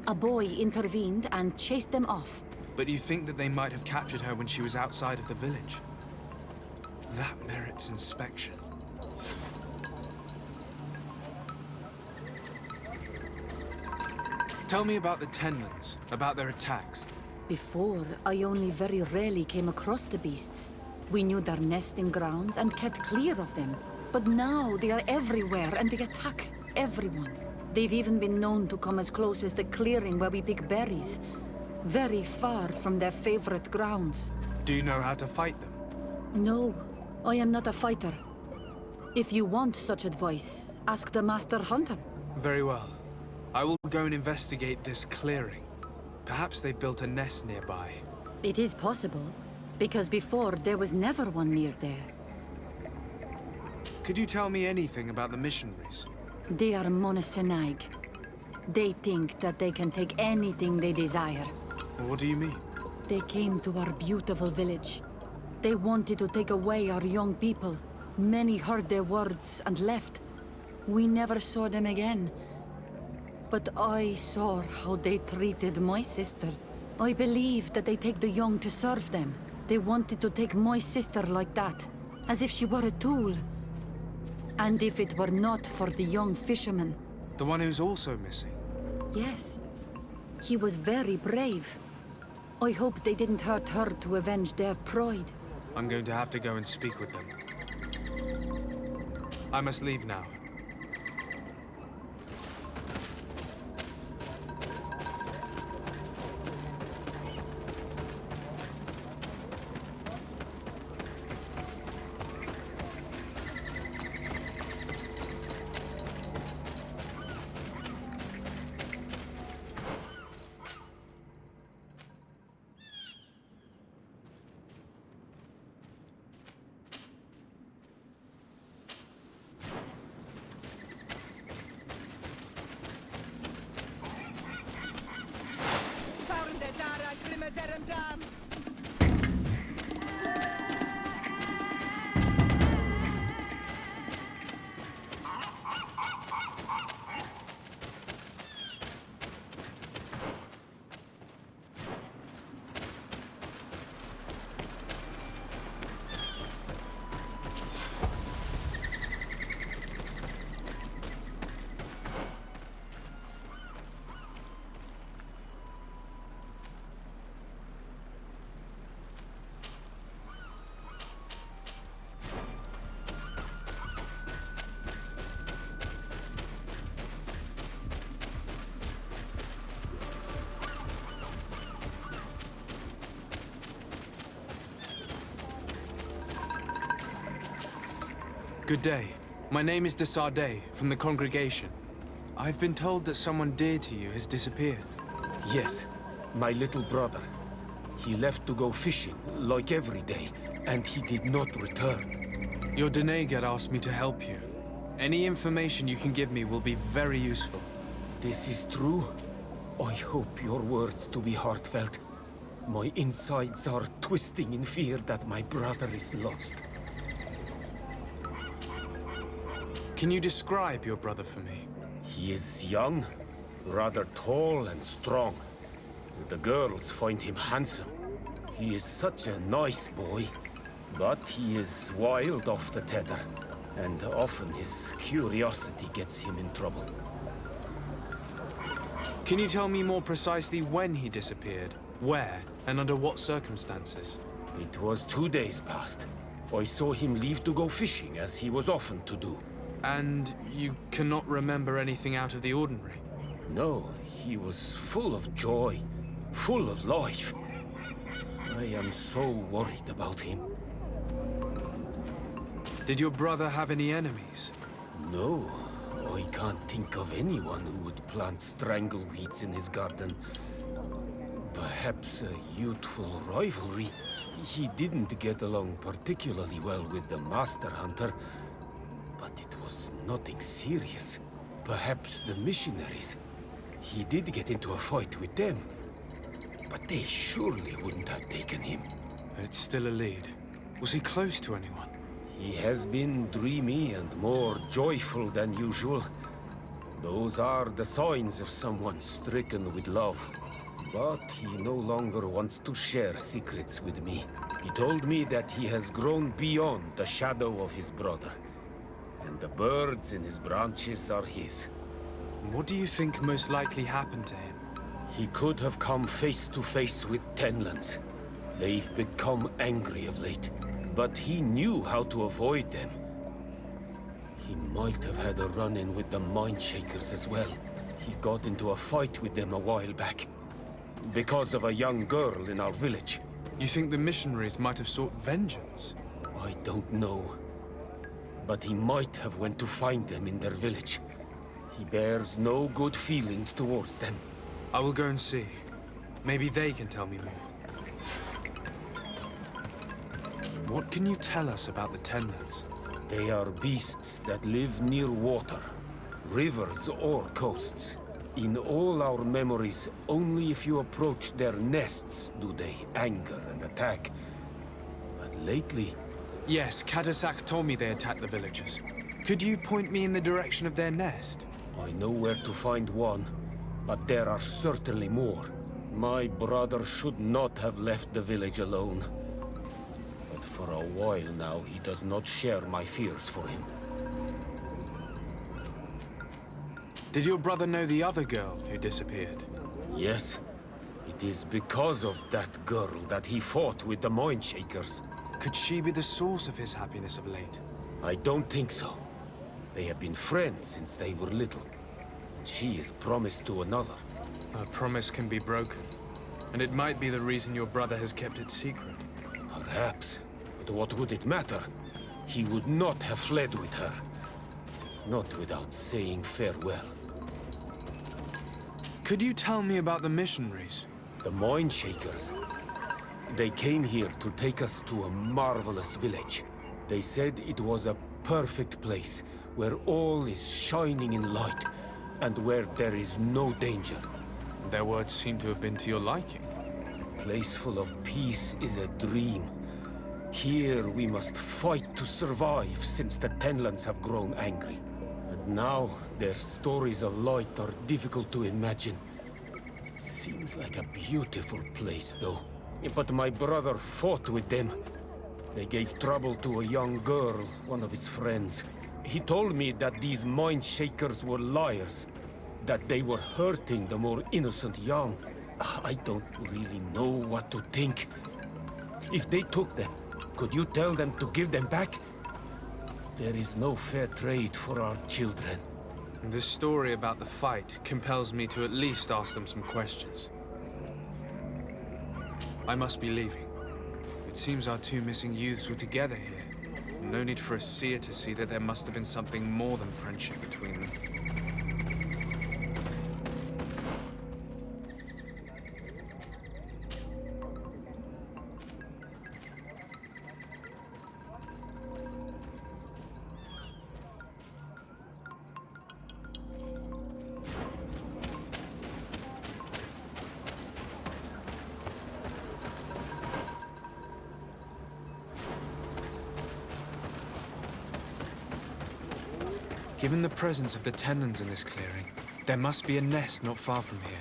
A boy intervened and chased them off. But you think that they might have captured her when she was outside of the village? That merits inspection. Tell me about the Tenmans, about their attacks. Before, I only very rarely came across the beasts. We knew their nesting grounds and kept clear of them. But now they are everywhere and they attack everyone. They've even been known to come as close as the clearing where we pick berries. Very far from their favorite grounds. Do you know how to fight them? No, I am not a fighter. If you want such advice, ask the Master Hunter. Very well. I will go and investigate this clearing. Perhaps they built a nest nearby. It is possible, because before there was never one near there. Could you tell me anything about the missionaries? They are monosynaig. They think that they can take anything they desire. What do you mean? They came to our beautiful village. They wanted to take away our young people. Many heard their words and left. We never saw them again. But I saw how they treated my sister. I believe that they take the young to serve them. They wanted to take my sister like that, as if she were a tool. And if it were not for the young fisherman... The one who's also missing? Yes. He was very brave. I hope they didn't hurt her to avenge their pride. I'm going to have to go and speak with them. I must leave now. Good day. My name is de Sardet, from the congregation. I've been told that someone dear to you has disappeared. Yes, my little brother. He left to go fishing, like every day, and he did not return. Your Denegat asked me to help you. Any information you can give me will be very useful. This is true. I hope your words to be heartfelt. My insides are twisting in fear that my brother is lost. Can you describe your brother for me? He is young, rather tall and strong. The girls find him handsome. He is such a nice boy, but he is wild off the tether, and often his curiosity gets him in trouble. Can you tell me more precisely when he disappeared, where, and under what circumstances? It was 2 days past. I saw him leave to go fishing, as he was often to do. And you cannot remember anything out of the ordinary? No, he was full of joy, full of life. I am so worried about him. Did your brother have any enemies? No, I can't think of anyone who would plant strangleweeds in his garden. Perhaps a youthful rivalry. He didn't get along particularly well with the Master Hunter, but it was nothing serious. Perhaps the missionaries. He did get into a fight with them, but they surely wouldn't have taken him. It's still a lead. Was he close to anyone? He has been dreamy and more joyful than usual. Those are the signs of someone stricken with love. But he no longer wants to share secrets with me. He told me that he has grown beyond the shadow of his brother. And the birds in his branches are his. What do you think most likely happened to him? He could have come face to face with Tenlands. They've become angry of late, but he knew how to avoid them. He might have had a run-in with the Mindshakers as well. He got into a fight with them a while back, because of a young girl in our village. You think the missionaries might have sought vengeance? I don't know. But he might have went to find them in their village. He bears no good feelings towards them. I will go and see. Maybe they can tell me more. What can you tell us about the Tenlands? They are beasts that live near water, rivers or coasts. In all our memories, only if you approach their nests do they anger and attack. But lately... Yes, Kadasak told me they attacked the villagers. Could you point me in the direction of their nest? I know where to find one, but there are certainly more. My brother should not have left the village alone. But for a while now, he does not share my fears for him. Did your brother know the other girl who disappeared? Yes. It is because of that girl that he fought with the Mindshakers. Could she be the source of his happiness of late? I don't think so. They have been friends since they were little. She is promised to another. A promise can be broken. And it might be the reason your brother has kept it secret. Perhaps. But what would it matter? He would not have fled with her. Not without saying farewell. Could you tell me about the missionaries? The Mindshakers. They came here to take us to a marvelous village. They said it was a perfect place, where all is shining in light, and where there is no danger. Their words seem to have been to your liking. A place full of peace is a dream. Here we must fight to survive, since the Tenlands have grown angry. And now, their stories of light are difficult to imagine. It seems like a beautiful place, though. But my brother fought with them. They gave trouble to a young girl, one of his friends. He told me that these Mindshakers were liars, that they were hurting the more innocent young. I don't really know what to think. If they took them, could you tell them to give them back? There is no fair trade for our children. This story about the fight compels me to at least ask them some questions. I must be leaving. It seems our two missing youths were together here. No need for a seer to see that there must have been something more than friendship between them. Given the presence of the Tenlands in this clearing, there must be a nest not far from here.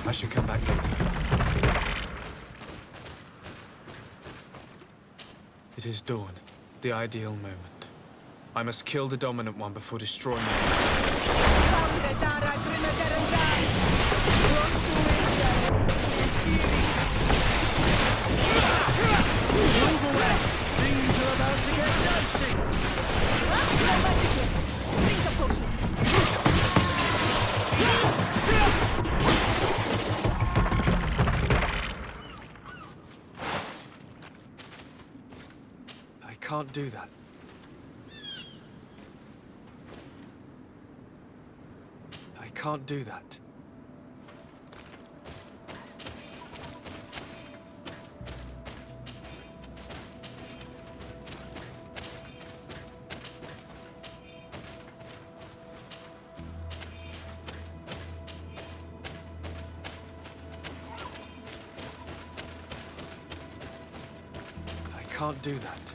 I should come back later. It is dawn, the ideal moment. I must kill the dominant one before destroying the Move away! Things are about to get dicey! Drink a potion. I can't do that. I can't do that. I can't do that.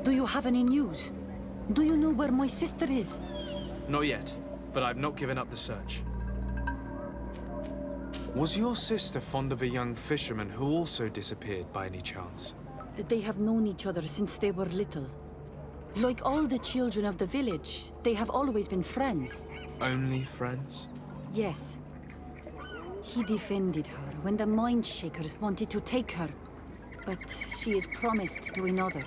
Do you have any news? Do you know where my sister is? Not yet, but I've not given up the search. Was your sister fond of a young fisherman who also disappeared by any chance? They have known each other since they were little. Like all the children of the village, they have always been friends. Only friends? Yes. He defended her when the Mindshakers wanted to take her. But she is promised to another.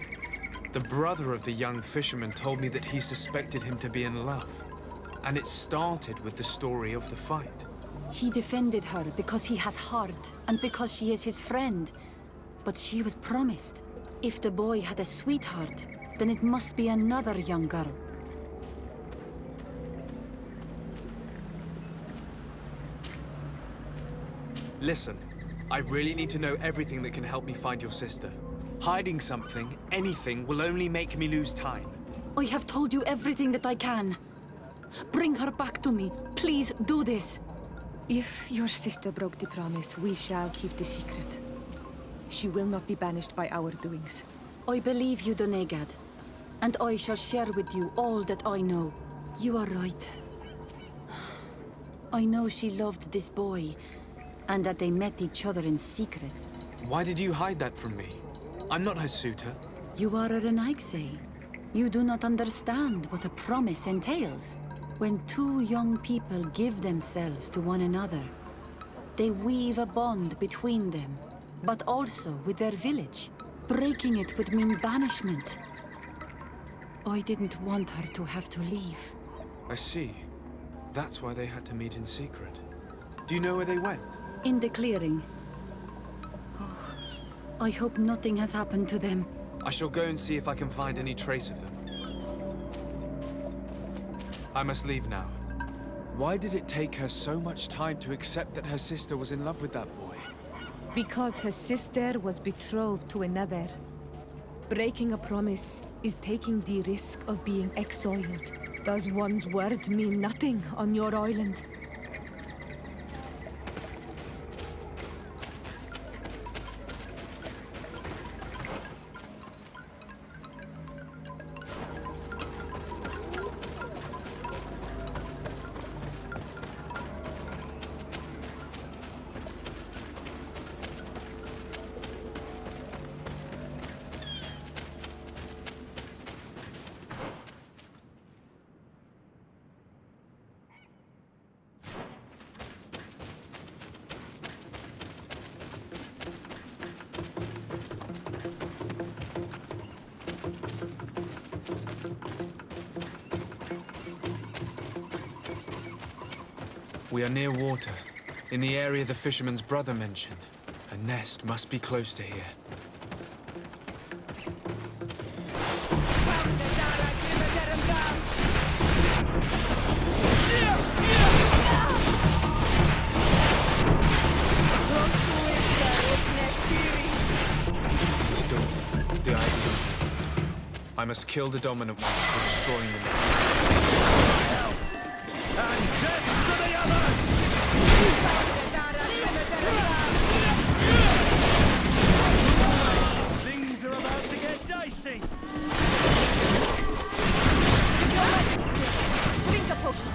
The brother of the young fisherman told me that he suspected him to be in love. And it started with the story of the fight. He defended her because he has heart, and because she is his friend. But she was promised. If the boy had a sweetheart, then it must be another young girl. Listen, I really need to know everything that can help me find your sister. Hiding something, anything, will only make me lose time. I have told you everything that I can. Bring her back to me. Please do this. If your sister broke the promise, we shall keep the secret. She will not be banished by our doings. I believe you, Donegad. And I shall share with you all that I know. You are right. I know she loved this boy, and that they met each other in secret. Why did you hide that from me? I'm not her suitor. You are a Renaigse. You do not understand what a promise entails. When two young people give themselves to one another, they weave a bond between them, but also with their village. Breaking it would mean banishment. I didn't want her to have to leave. I see. That's why they had to meet in secret. Do you know where they went? In the clearing. Oh, I hope nothing has happened to them. I shall go and see if I can find any trace of them. I must leave now. Why did it take her so much time to accept that her sister was in love with that boy? Because her sister was betrothed to another. Breaking a promise is taking the risk of being exiled. Does one's word mean nothing on your island? We are near water, in the area the fisherman's brother mentioned. A nest must be close to here. The ideal. I must kill the dominant one before destroying the nest. And death to the others! Things are about to get dicey. Drink a potion.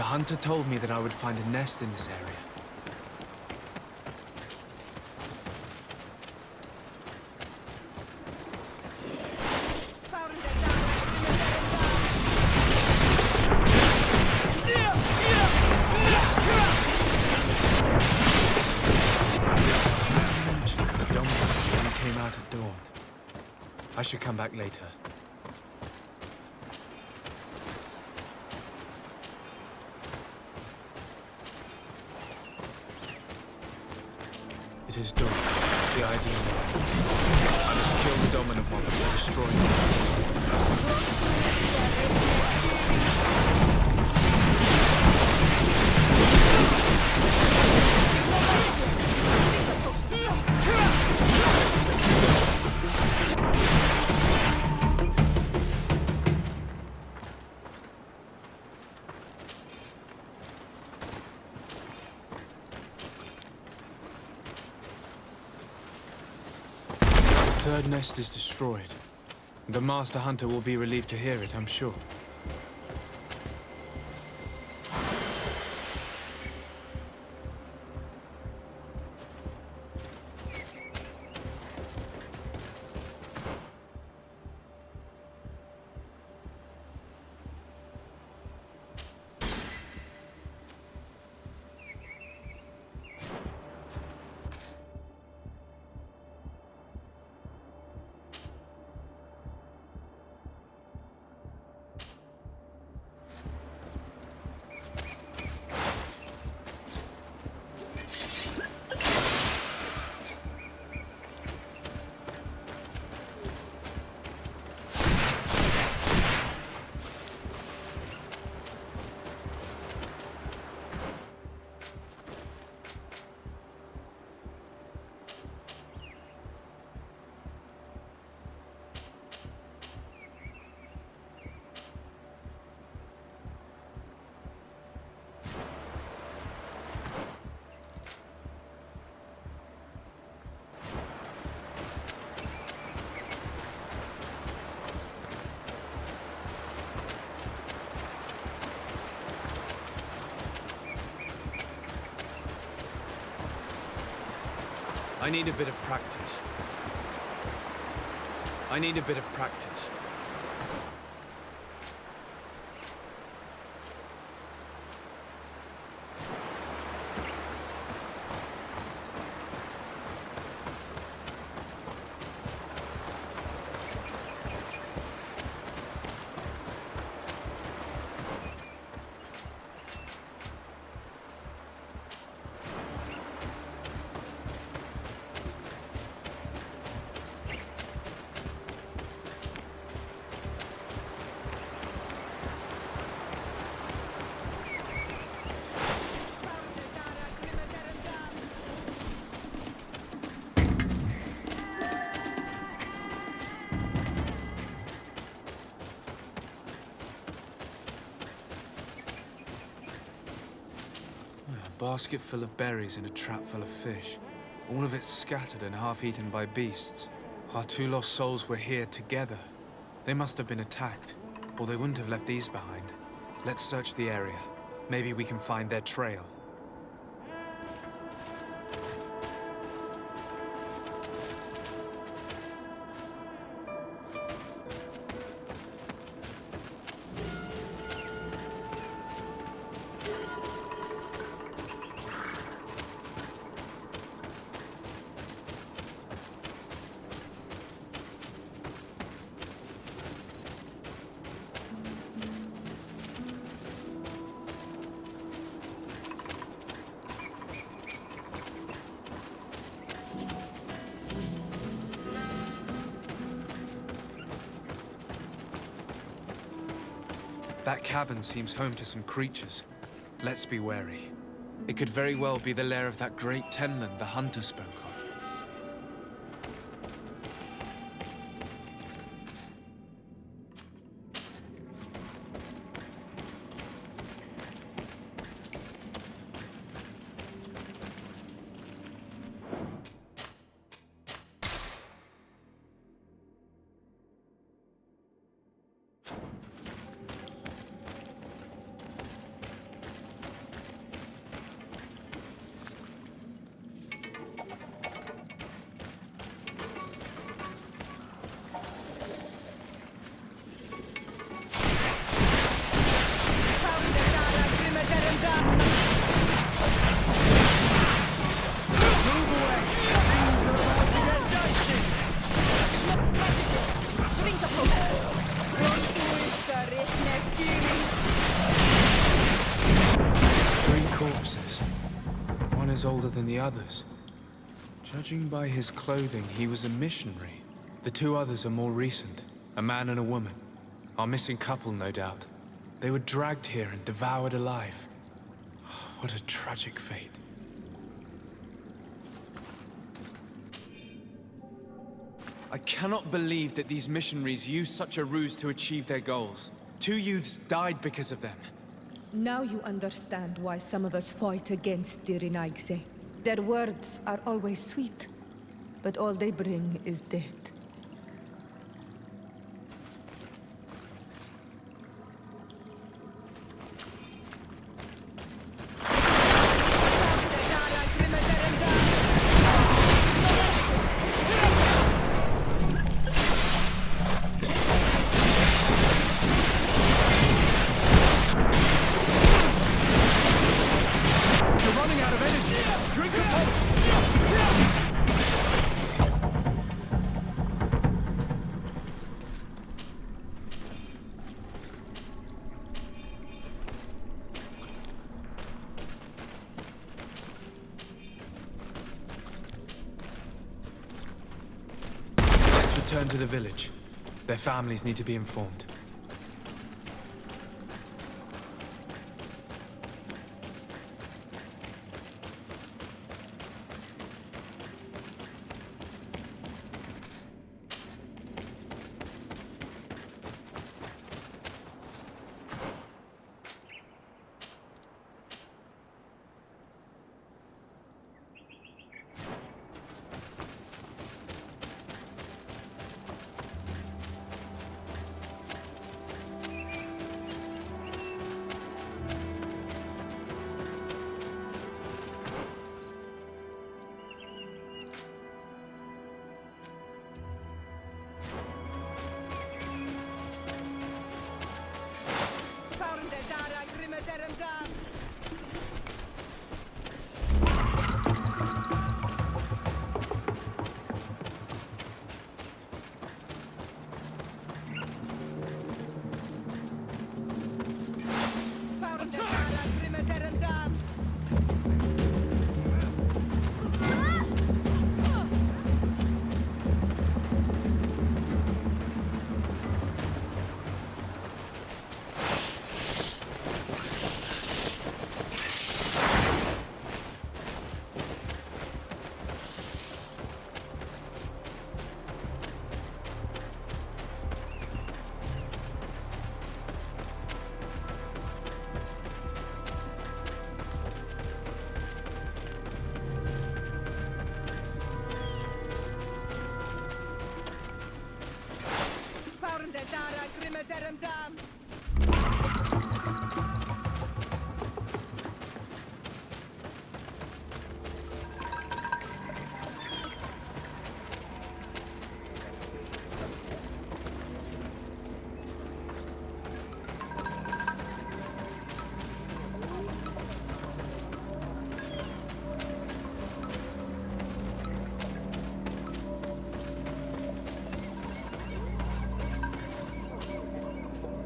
The hunter told me that I would find a nest in this area. The dome only came out at dawn. I should come back later. It is dawn. The ideal moment. I must kill the dominant one before destroying the The third nest is destroyed. The Master Hunter will be relieved to hear it, I'm sure. I need a bit of practice. I need a bit of practice. A basket full of berries and a trap full of fish. All of it scattered and half-eaten by beasts. Our two lost souls were here together. They must have been attacked, or they wouldn't have left these behind. Let's search the area. Maybe we can find their trail. That cavern seems home to some creatures. Let's be wary. It could very well be the lair of that great tenman the hunter spoke of. corpses. One is older than the others. Judging by his clothing, he was a missionary. The two others are more recent. A man and a woman. Our missing couple, no doubt. They were dragged here and devoured alive. What a tragic fate. I cannot believe that these missionaries used such a ruse to achieve their goals. 2 youths died because of them. Now you understand why some of us fight against the Renaigse. Their words are always sweet, but all they bring is death. Return to the village. Their families need to be informed.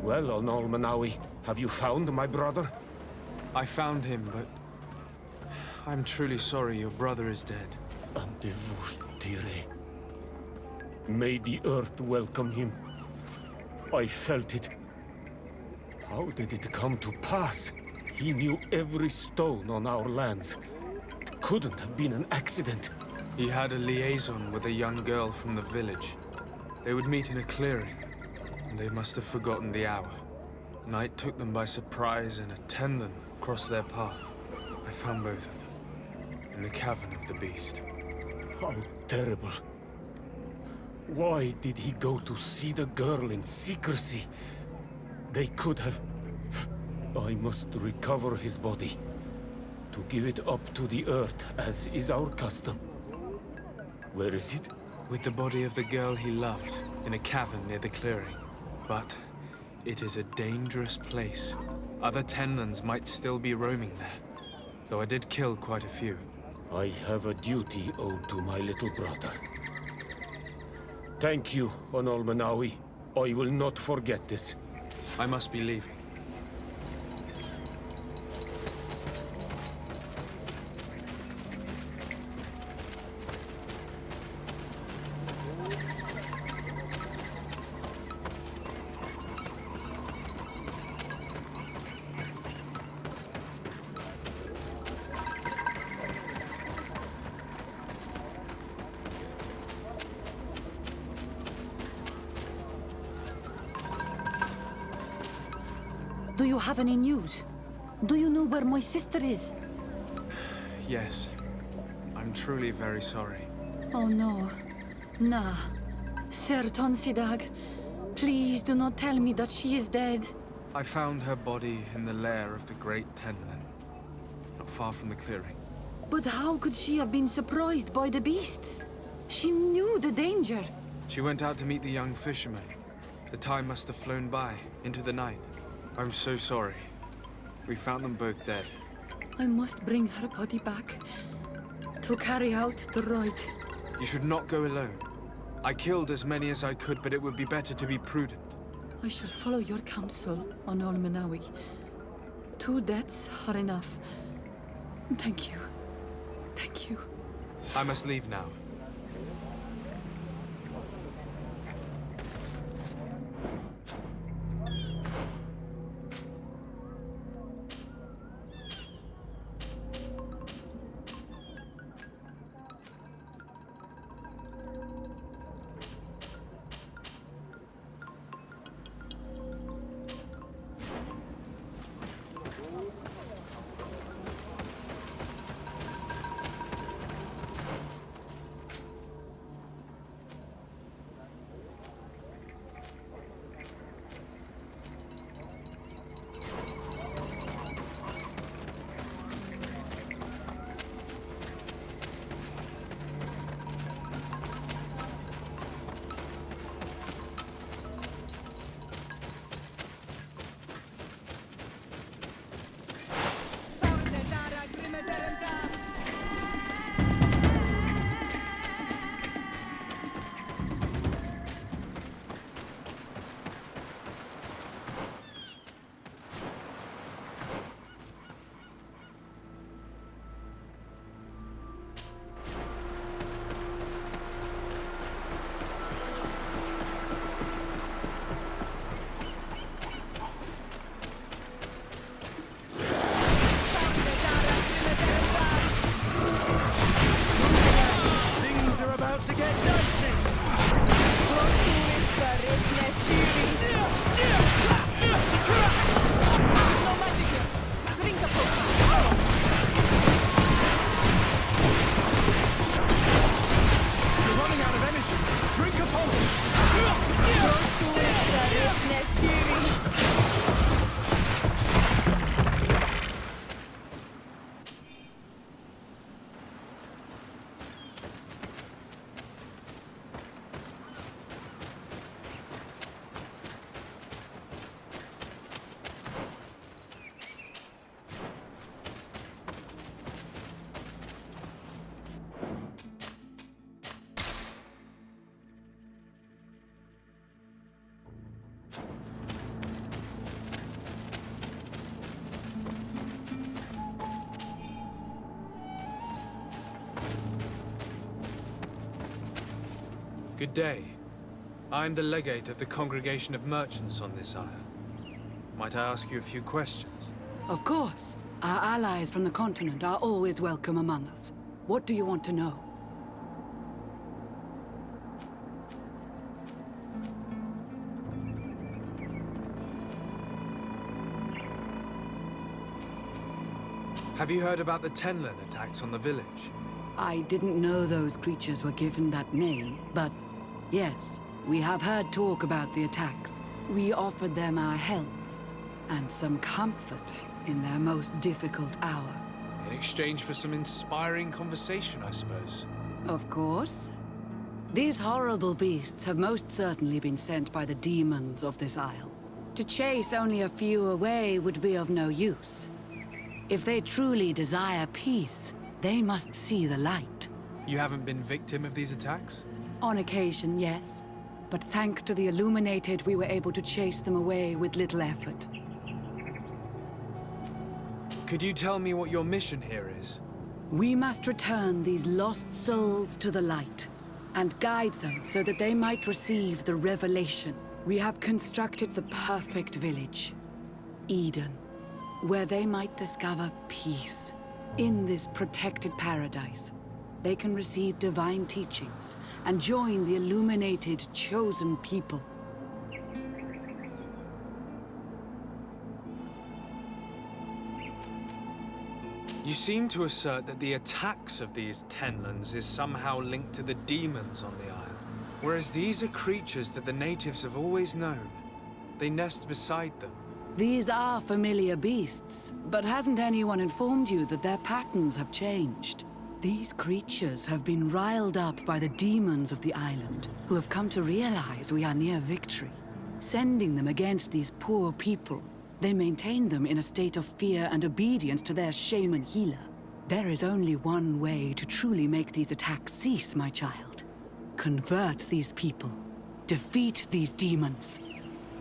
Well, Onol Manawi, have you found my brother? I found him, but I'm truly sorry your brother is dead. May the earth welcome him. I felt it. How did it come to pass? He knew every stone on our lands. It couldn't have been an accident. He had a liaison with a young girl from the village. They would meet in a clearing, and they must have forgotten the hour. Night took them by surprise, and a tendon crossed their path. I found both of them, in the cavern of the beast. How terrible. Why did he go to see the girl in secrecy? They could have... I must recover his body, to give it up to the earth, as is our custom. Where is it? With the body of the girl he loved, in a cavern near the clearing. But it is a dangerous place. Other Tenlans might still be roaming there, though I did kill quite a few. I have a duty owed to my little brother. Thank you, Onol Manawi. I will not forget this. I must be leaving. you have any news? Do you know where my sister is? Yes. I'm truly very sorry. Oh no. Nah. Ser Tonsidag, please do not tell me that she is dead. I found her body in the lair of the Great Tenlin, not far from the clearing. But how could she have been surprised by the beasts? She knew the danger. She went out to meet the young fisherman. The time must have flown by, into the night. I'm so sorry. We found them both dead. I must bring her body back to carry out the rite. You should not go alone. I killed as many as I could, but it would be better to be prudent. I shall follow your counsel on Olmenawi. 2 deaths are enough. Thank you. Thank you. I must leave now. To get dicey. No magic here. Drink a potion. You're running out of energy. Drink a potion. Good day. I'm the legate of the Congregation of Merchants on this isle. Might I ask you a few questions? Of course. Our allies from the continent are always welcome among us. What do you want to know? Have you heard about the Tenlin attacks on the village? I didn't know those creatures were given that name, but yes, we have heard talk about the attacks. We offered them our help and some comfort in their most difficult hour. In exchange for some inspiring conversation, I suppose. Of course. These horrible beasts have most certainly been sent by the demons of this isle. To chase only a few away would be of no use. If they truly desire peace, they must see the light. You haven't been victim of these attacks? On occasion, yes. But thanks to the Illuminated, we were able to chase them away with little effort. Could you tell me what your mission here is? We must return these lost souls to the light, and guide them so that they might receive the revelation. We have constructed the perfect village, Eden, where they might discover peace. In this protected paradise, they can receive divine teachings and join the illuminated, chosen people. You seem to assert that the attacks of these Tenlands is somehow linked to the demons on the isle. Whereas these are creatures that the natives have always known. They nest beside them. These are familiar beasts, but hasn't anyone informed you that their patterns have changed? These creatures have been riled up by the demons of the island, who have come to realize we are near victory. Sending them against these poor people, they maintain them in a state of fear and obedience to their shaman healer. There is only one way to truly make these attacks cease, my child. Convert these people. Defeat these demons.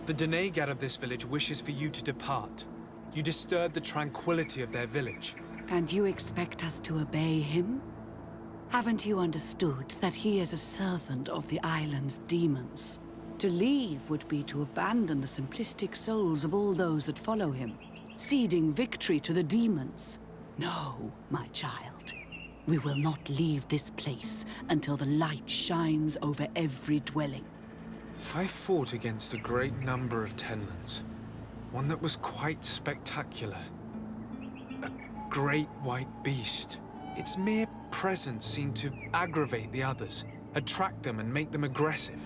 The Denegad of this village wishes for you to depart. You disturb the tranquility of their village. And you expect us to obey him? Haven't you understood that he is a servant of the island's demons? To leave would be to abandon the simplistic souls of all those that follow him, ceding victory to the demons. No, my child. We will not leave this place until the light shines over every dwelling. I fought against a great number of Tenlands. One that was quite spectacular. A great white beast. Its mere presence seemed to aggravate the others, attract them and make them aggressive.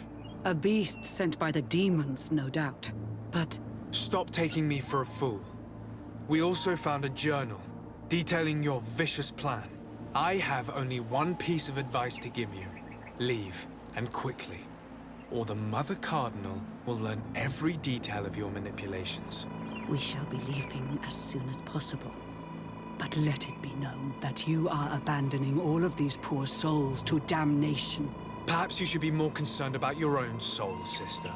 A beast sent by the demons, no doubt. But... Stop taking me for a fool. We also found a journal detailing your vicious plan. I have only one piece of advice to give you. Leave, and quickly. Or the Mother Cardinal will learn every detail of your manipulations. We shall be leaving as soon as possible. But let it be known that you are abandoning all of these poor souls to damnation. Perhaps you should be more concerned about your own soul, sister.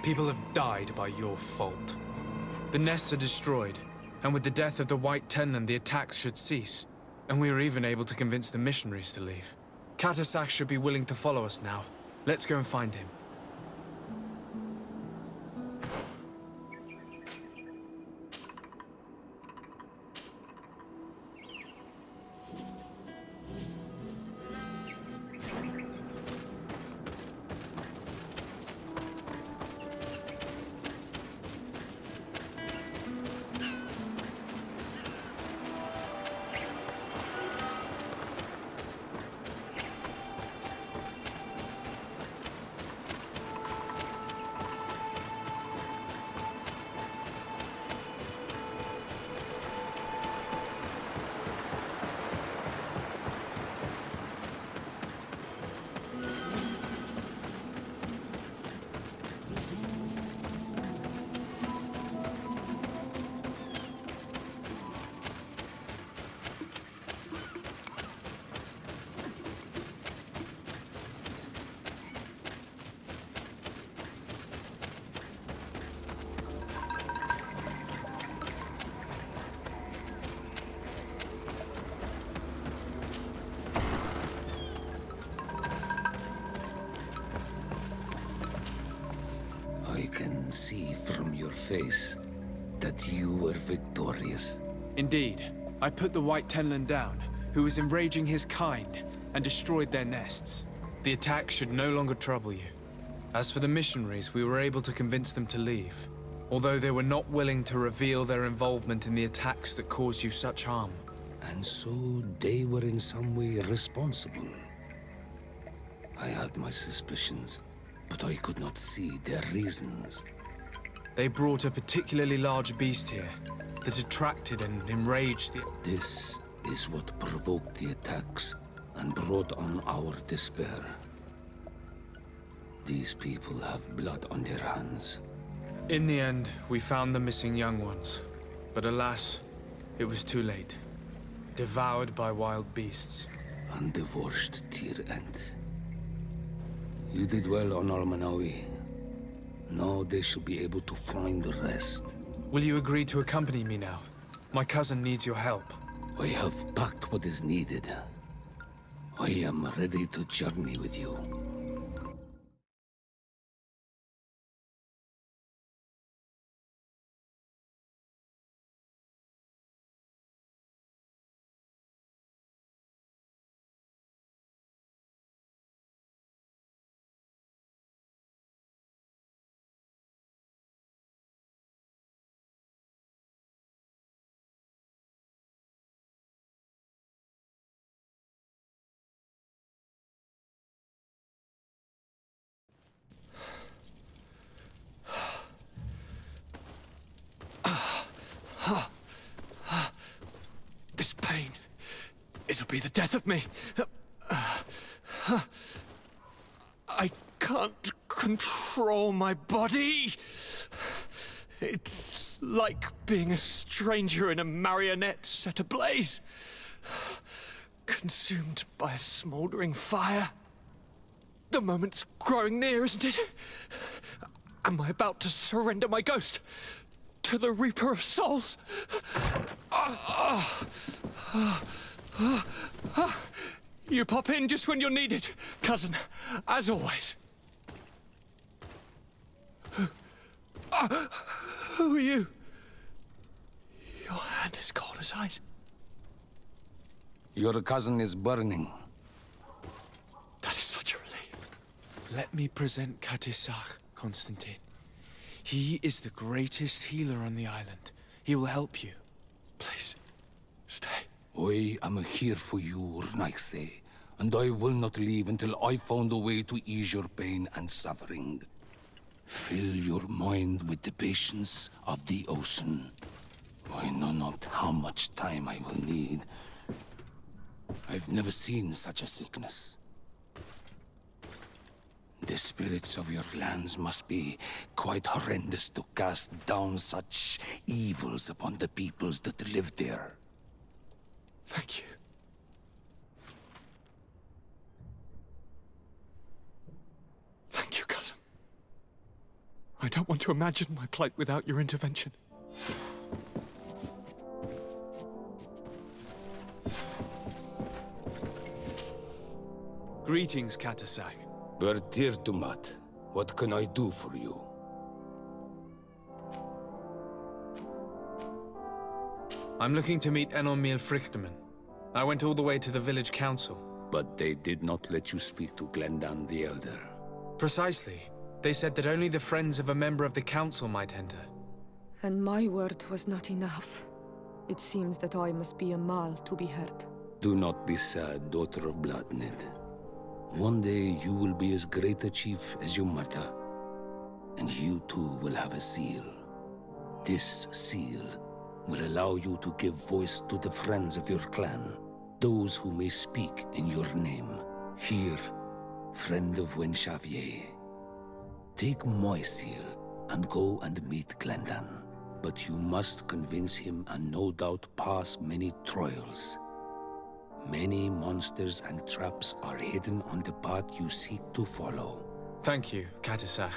People have died by your fault. The nests are destroyed, and with the death of the White Tenland, the attacks should cease. And we were even able to convince the missionaries to leave. Katasak should be willing to follow us now. Let's go and find him. I can see from your face that you were victorious. Indeed. I put the White Tenland down, who was enraging his kind, and destroyed their nests. The attack should no longer trouble you. As for the missionaries, we were able to convince them to leave, although they were not willing to reveal their involvement in the attacks that caused you such harm. And so they were in some way responsible. I had my suspicions, but I could not see their reasons. They brought a particularly large beast here that attracted and enraged the... This is what provoked the attacks and brought on our despair. These people have blood on their hands. In the end, we found the missing young ones. But alas, it was too late. Devoured by wild beasts. Undivorced to your end. You did well on Almanawi. Now they shall be able to find the rest. Will you agree to accompany me now? My cousin needs your help. I have packed what is needed. I am ready to journey with you. This pain, it'll be the death of me. I can't control my body. It's like being a stranger in a marionette set ablaze, consumed by a smouldering fire. The moment's growing near, isn't it? Am I about to surrender my ghost to the Reaper of Souls? You pop in just when you're needed, cousin, as always. Who are you? Your hand is cold as ice. Your cousin is burning. That is such a relief. Let me present Katisach, Constantine. He is the greatest healer on the island. He will help you. Please, stay. I am here for you, Urnaxe, and I will not leave until I found a way to ease your pain and suffering. Fill your mind with the patience of the ocean. I know not how much time I will need. I've never seen such a sickness. The spirits of your lands must be quite horrendous to cast down such evils upon the peoples that live there. Thank you. Thank you, cousin. I don't want to imagine my plight without your intervention. Greetings, Katisach. Bertirtumat, what can I do for you? I'm looking to meet Enomil Frichtman. I went all the way to the village council. But they did not let you speak to Glendan the Elder. Precisely. They said that only the friends of a member of the council might enter. And my word was not enough. It seems that I must be a Mal to be heard. Do not be sad, daughter of Bloodnid. One day you will be as great a chief as your mother. And you too will have a seal. This seal will allow you to give voice to the friends of your clan, those who may speak in your name. Here, friend of Wenxavier, take my seal and go and meet Glendan. But you must convince him and no doubt pass many trials. Many monsters and traps are hidden on the path you seek to follow. Thank you, Katisach.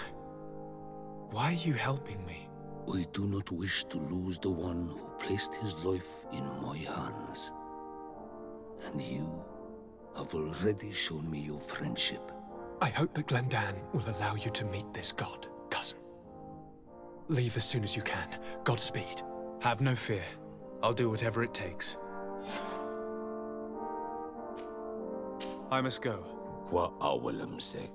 Why are you helping me? I do not wish to lose the one who placed his life in my hands. And you have already shown me your friendship. I hope that Glendan will allow you to meet this god, cousin. Leave as soon as you can. Godspeed. Have no fear. I'll do whatever it takes. I must go. Wa awalam sek.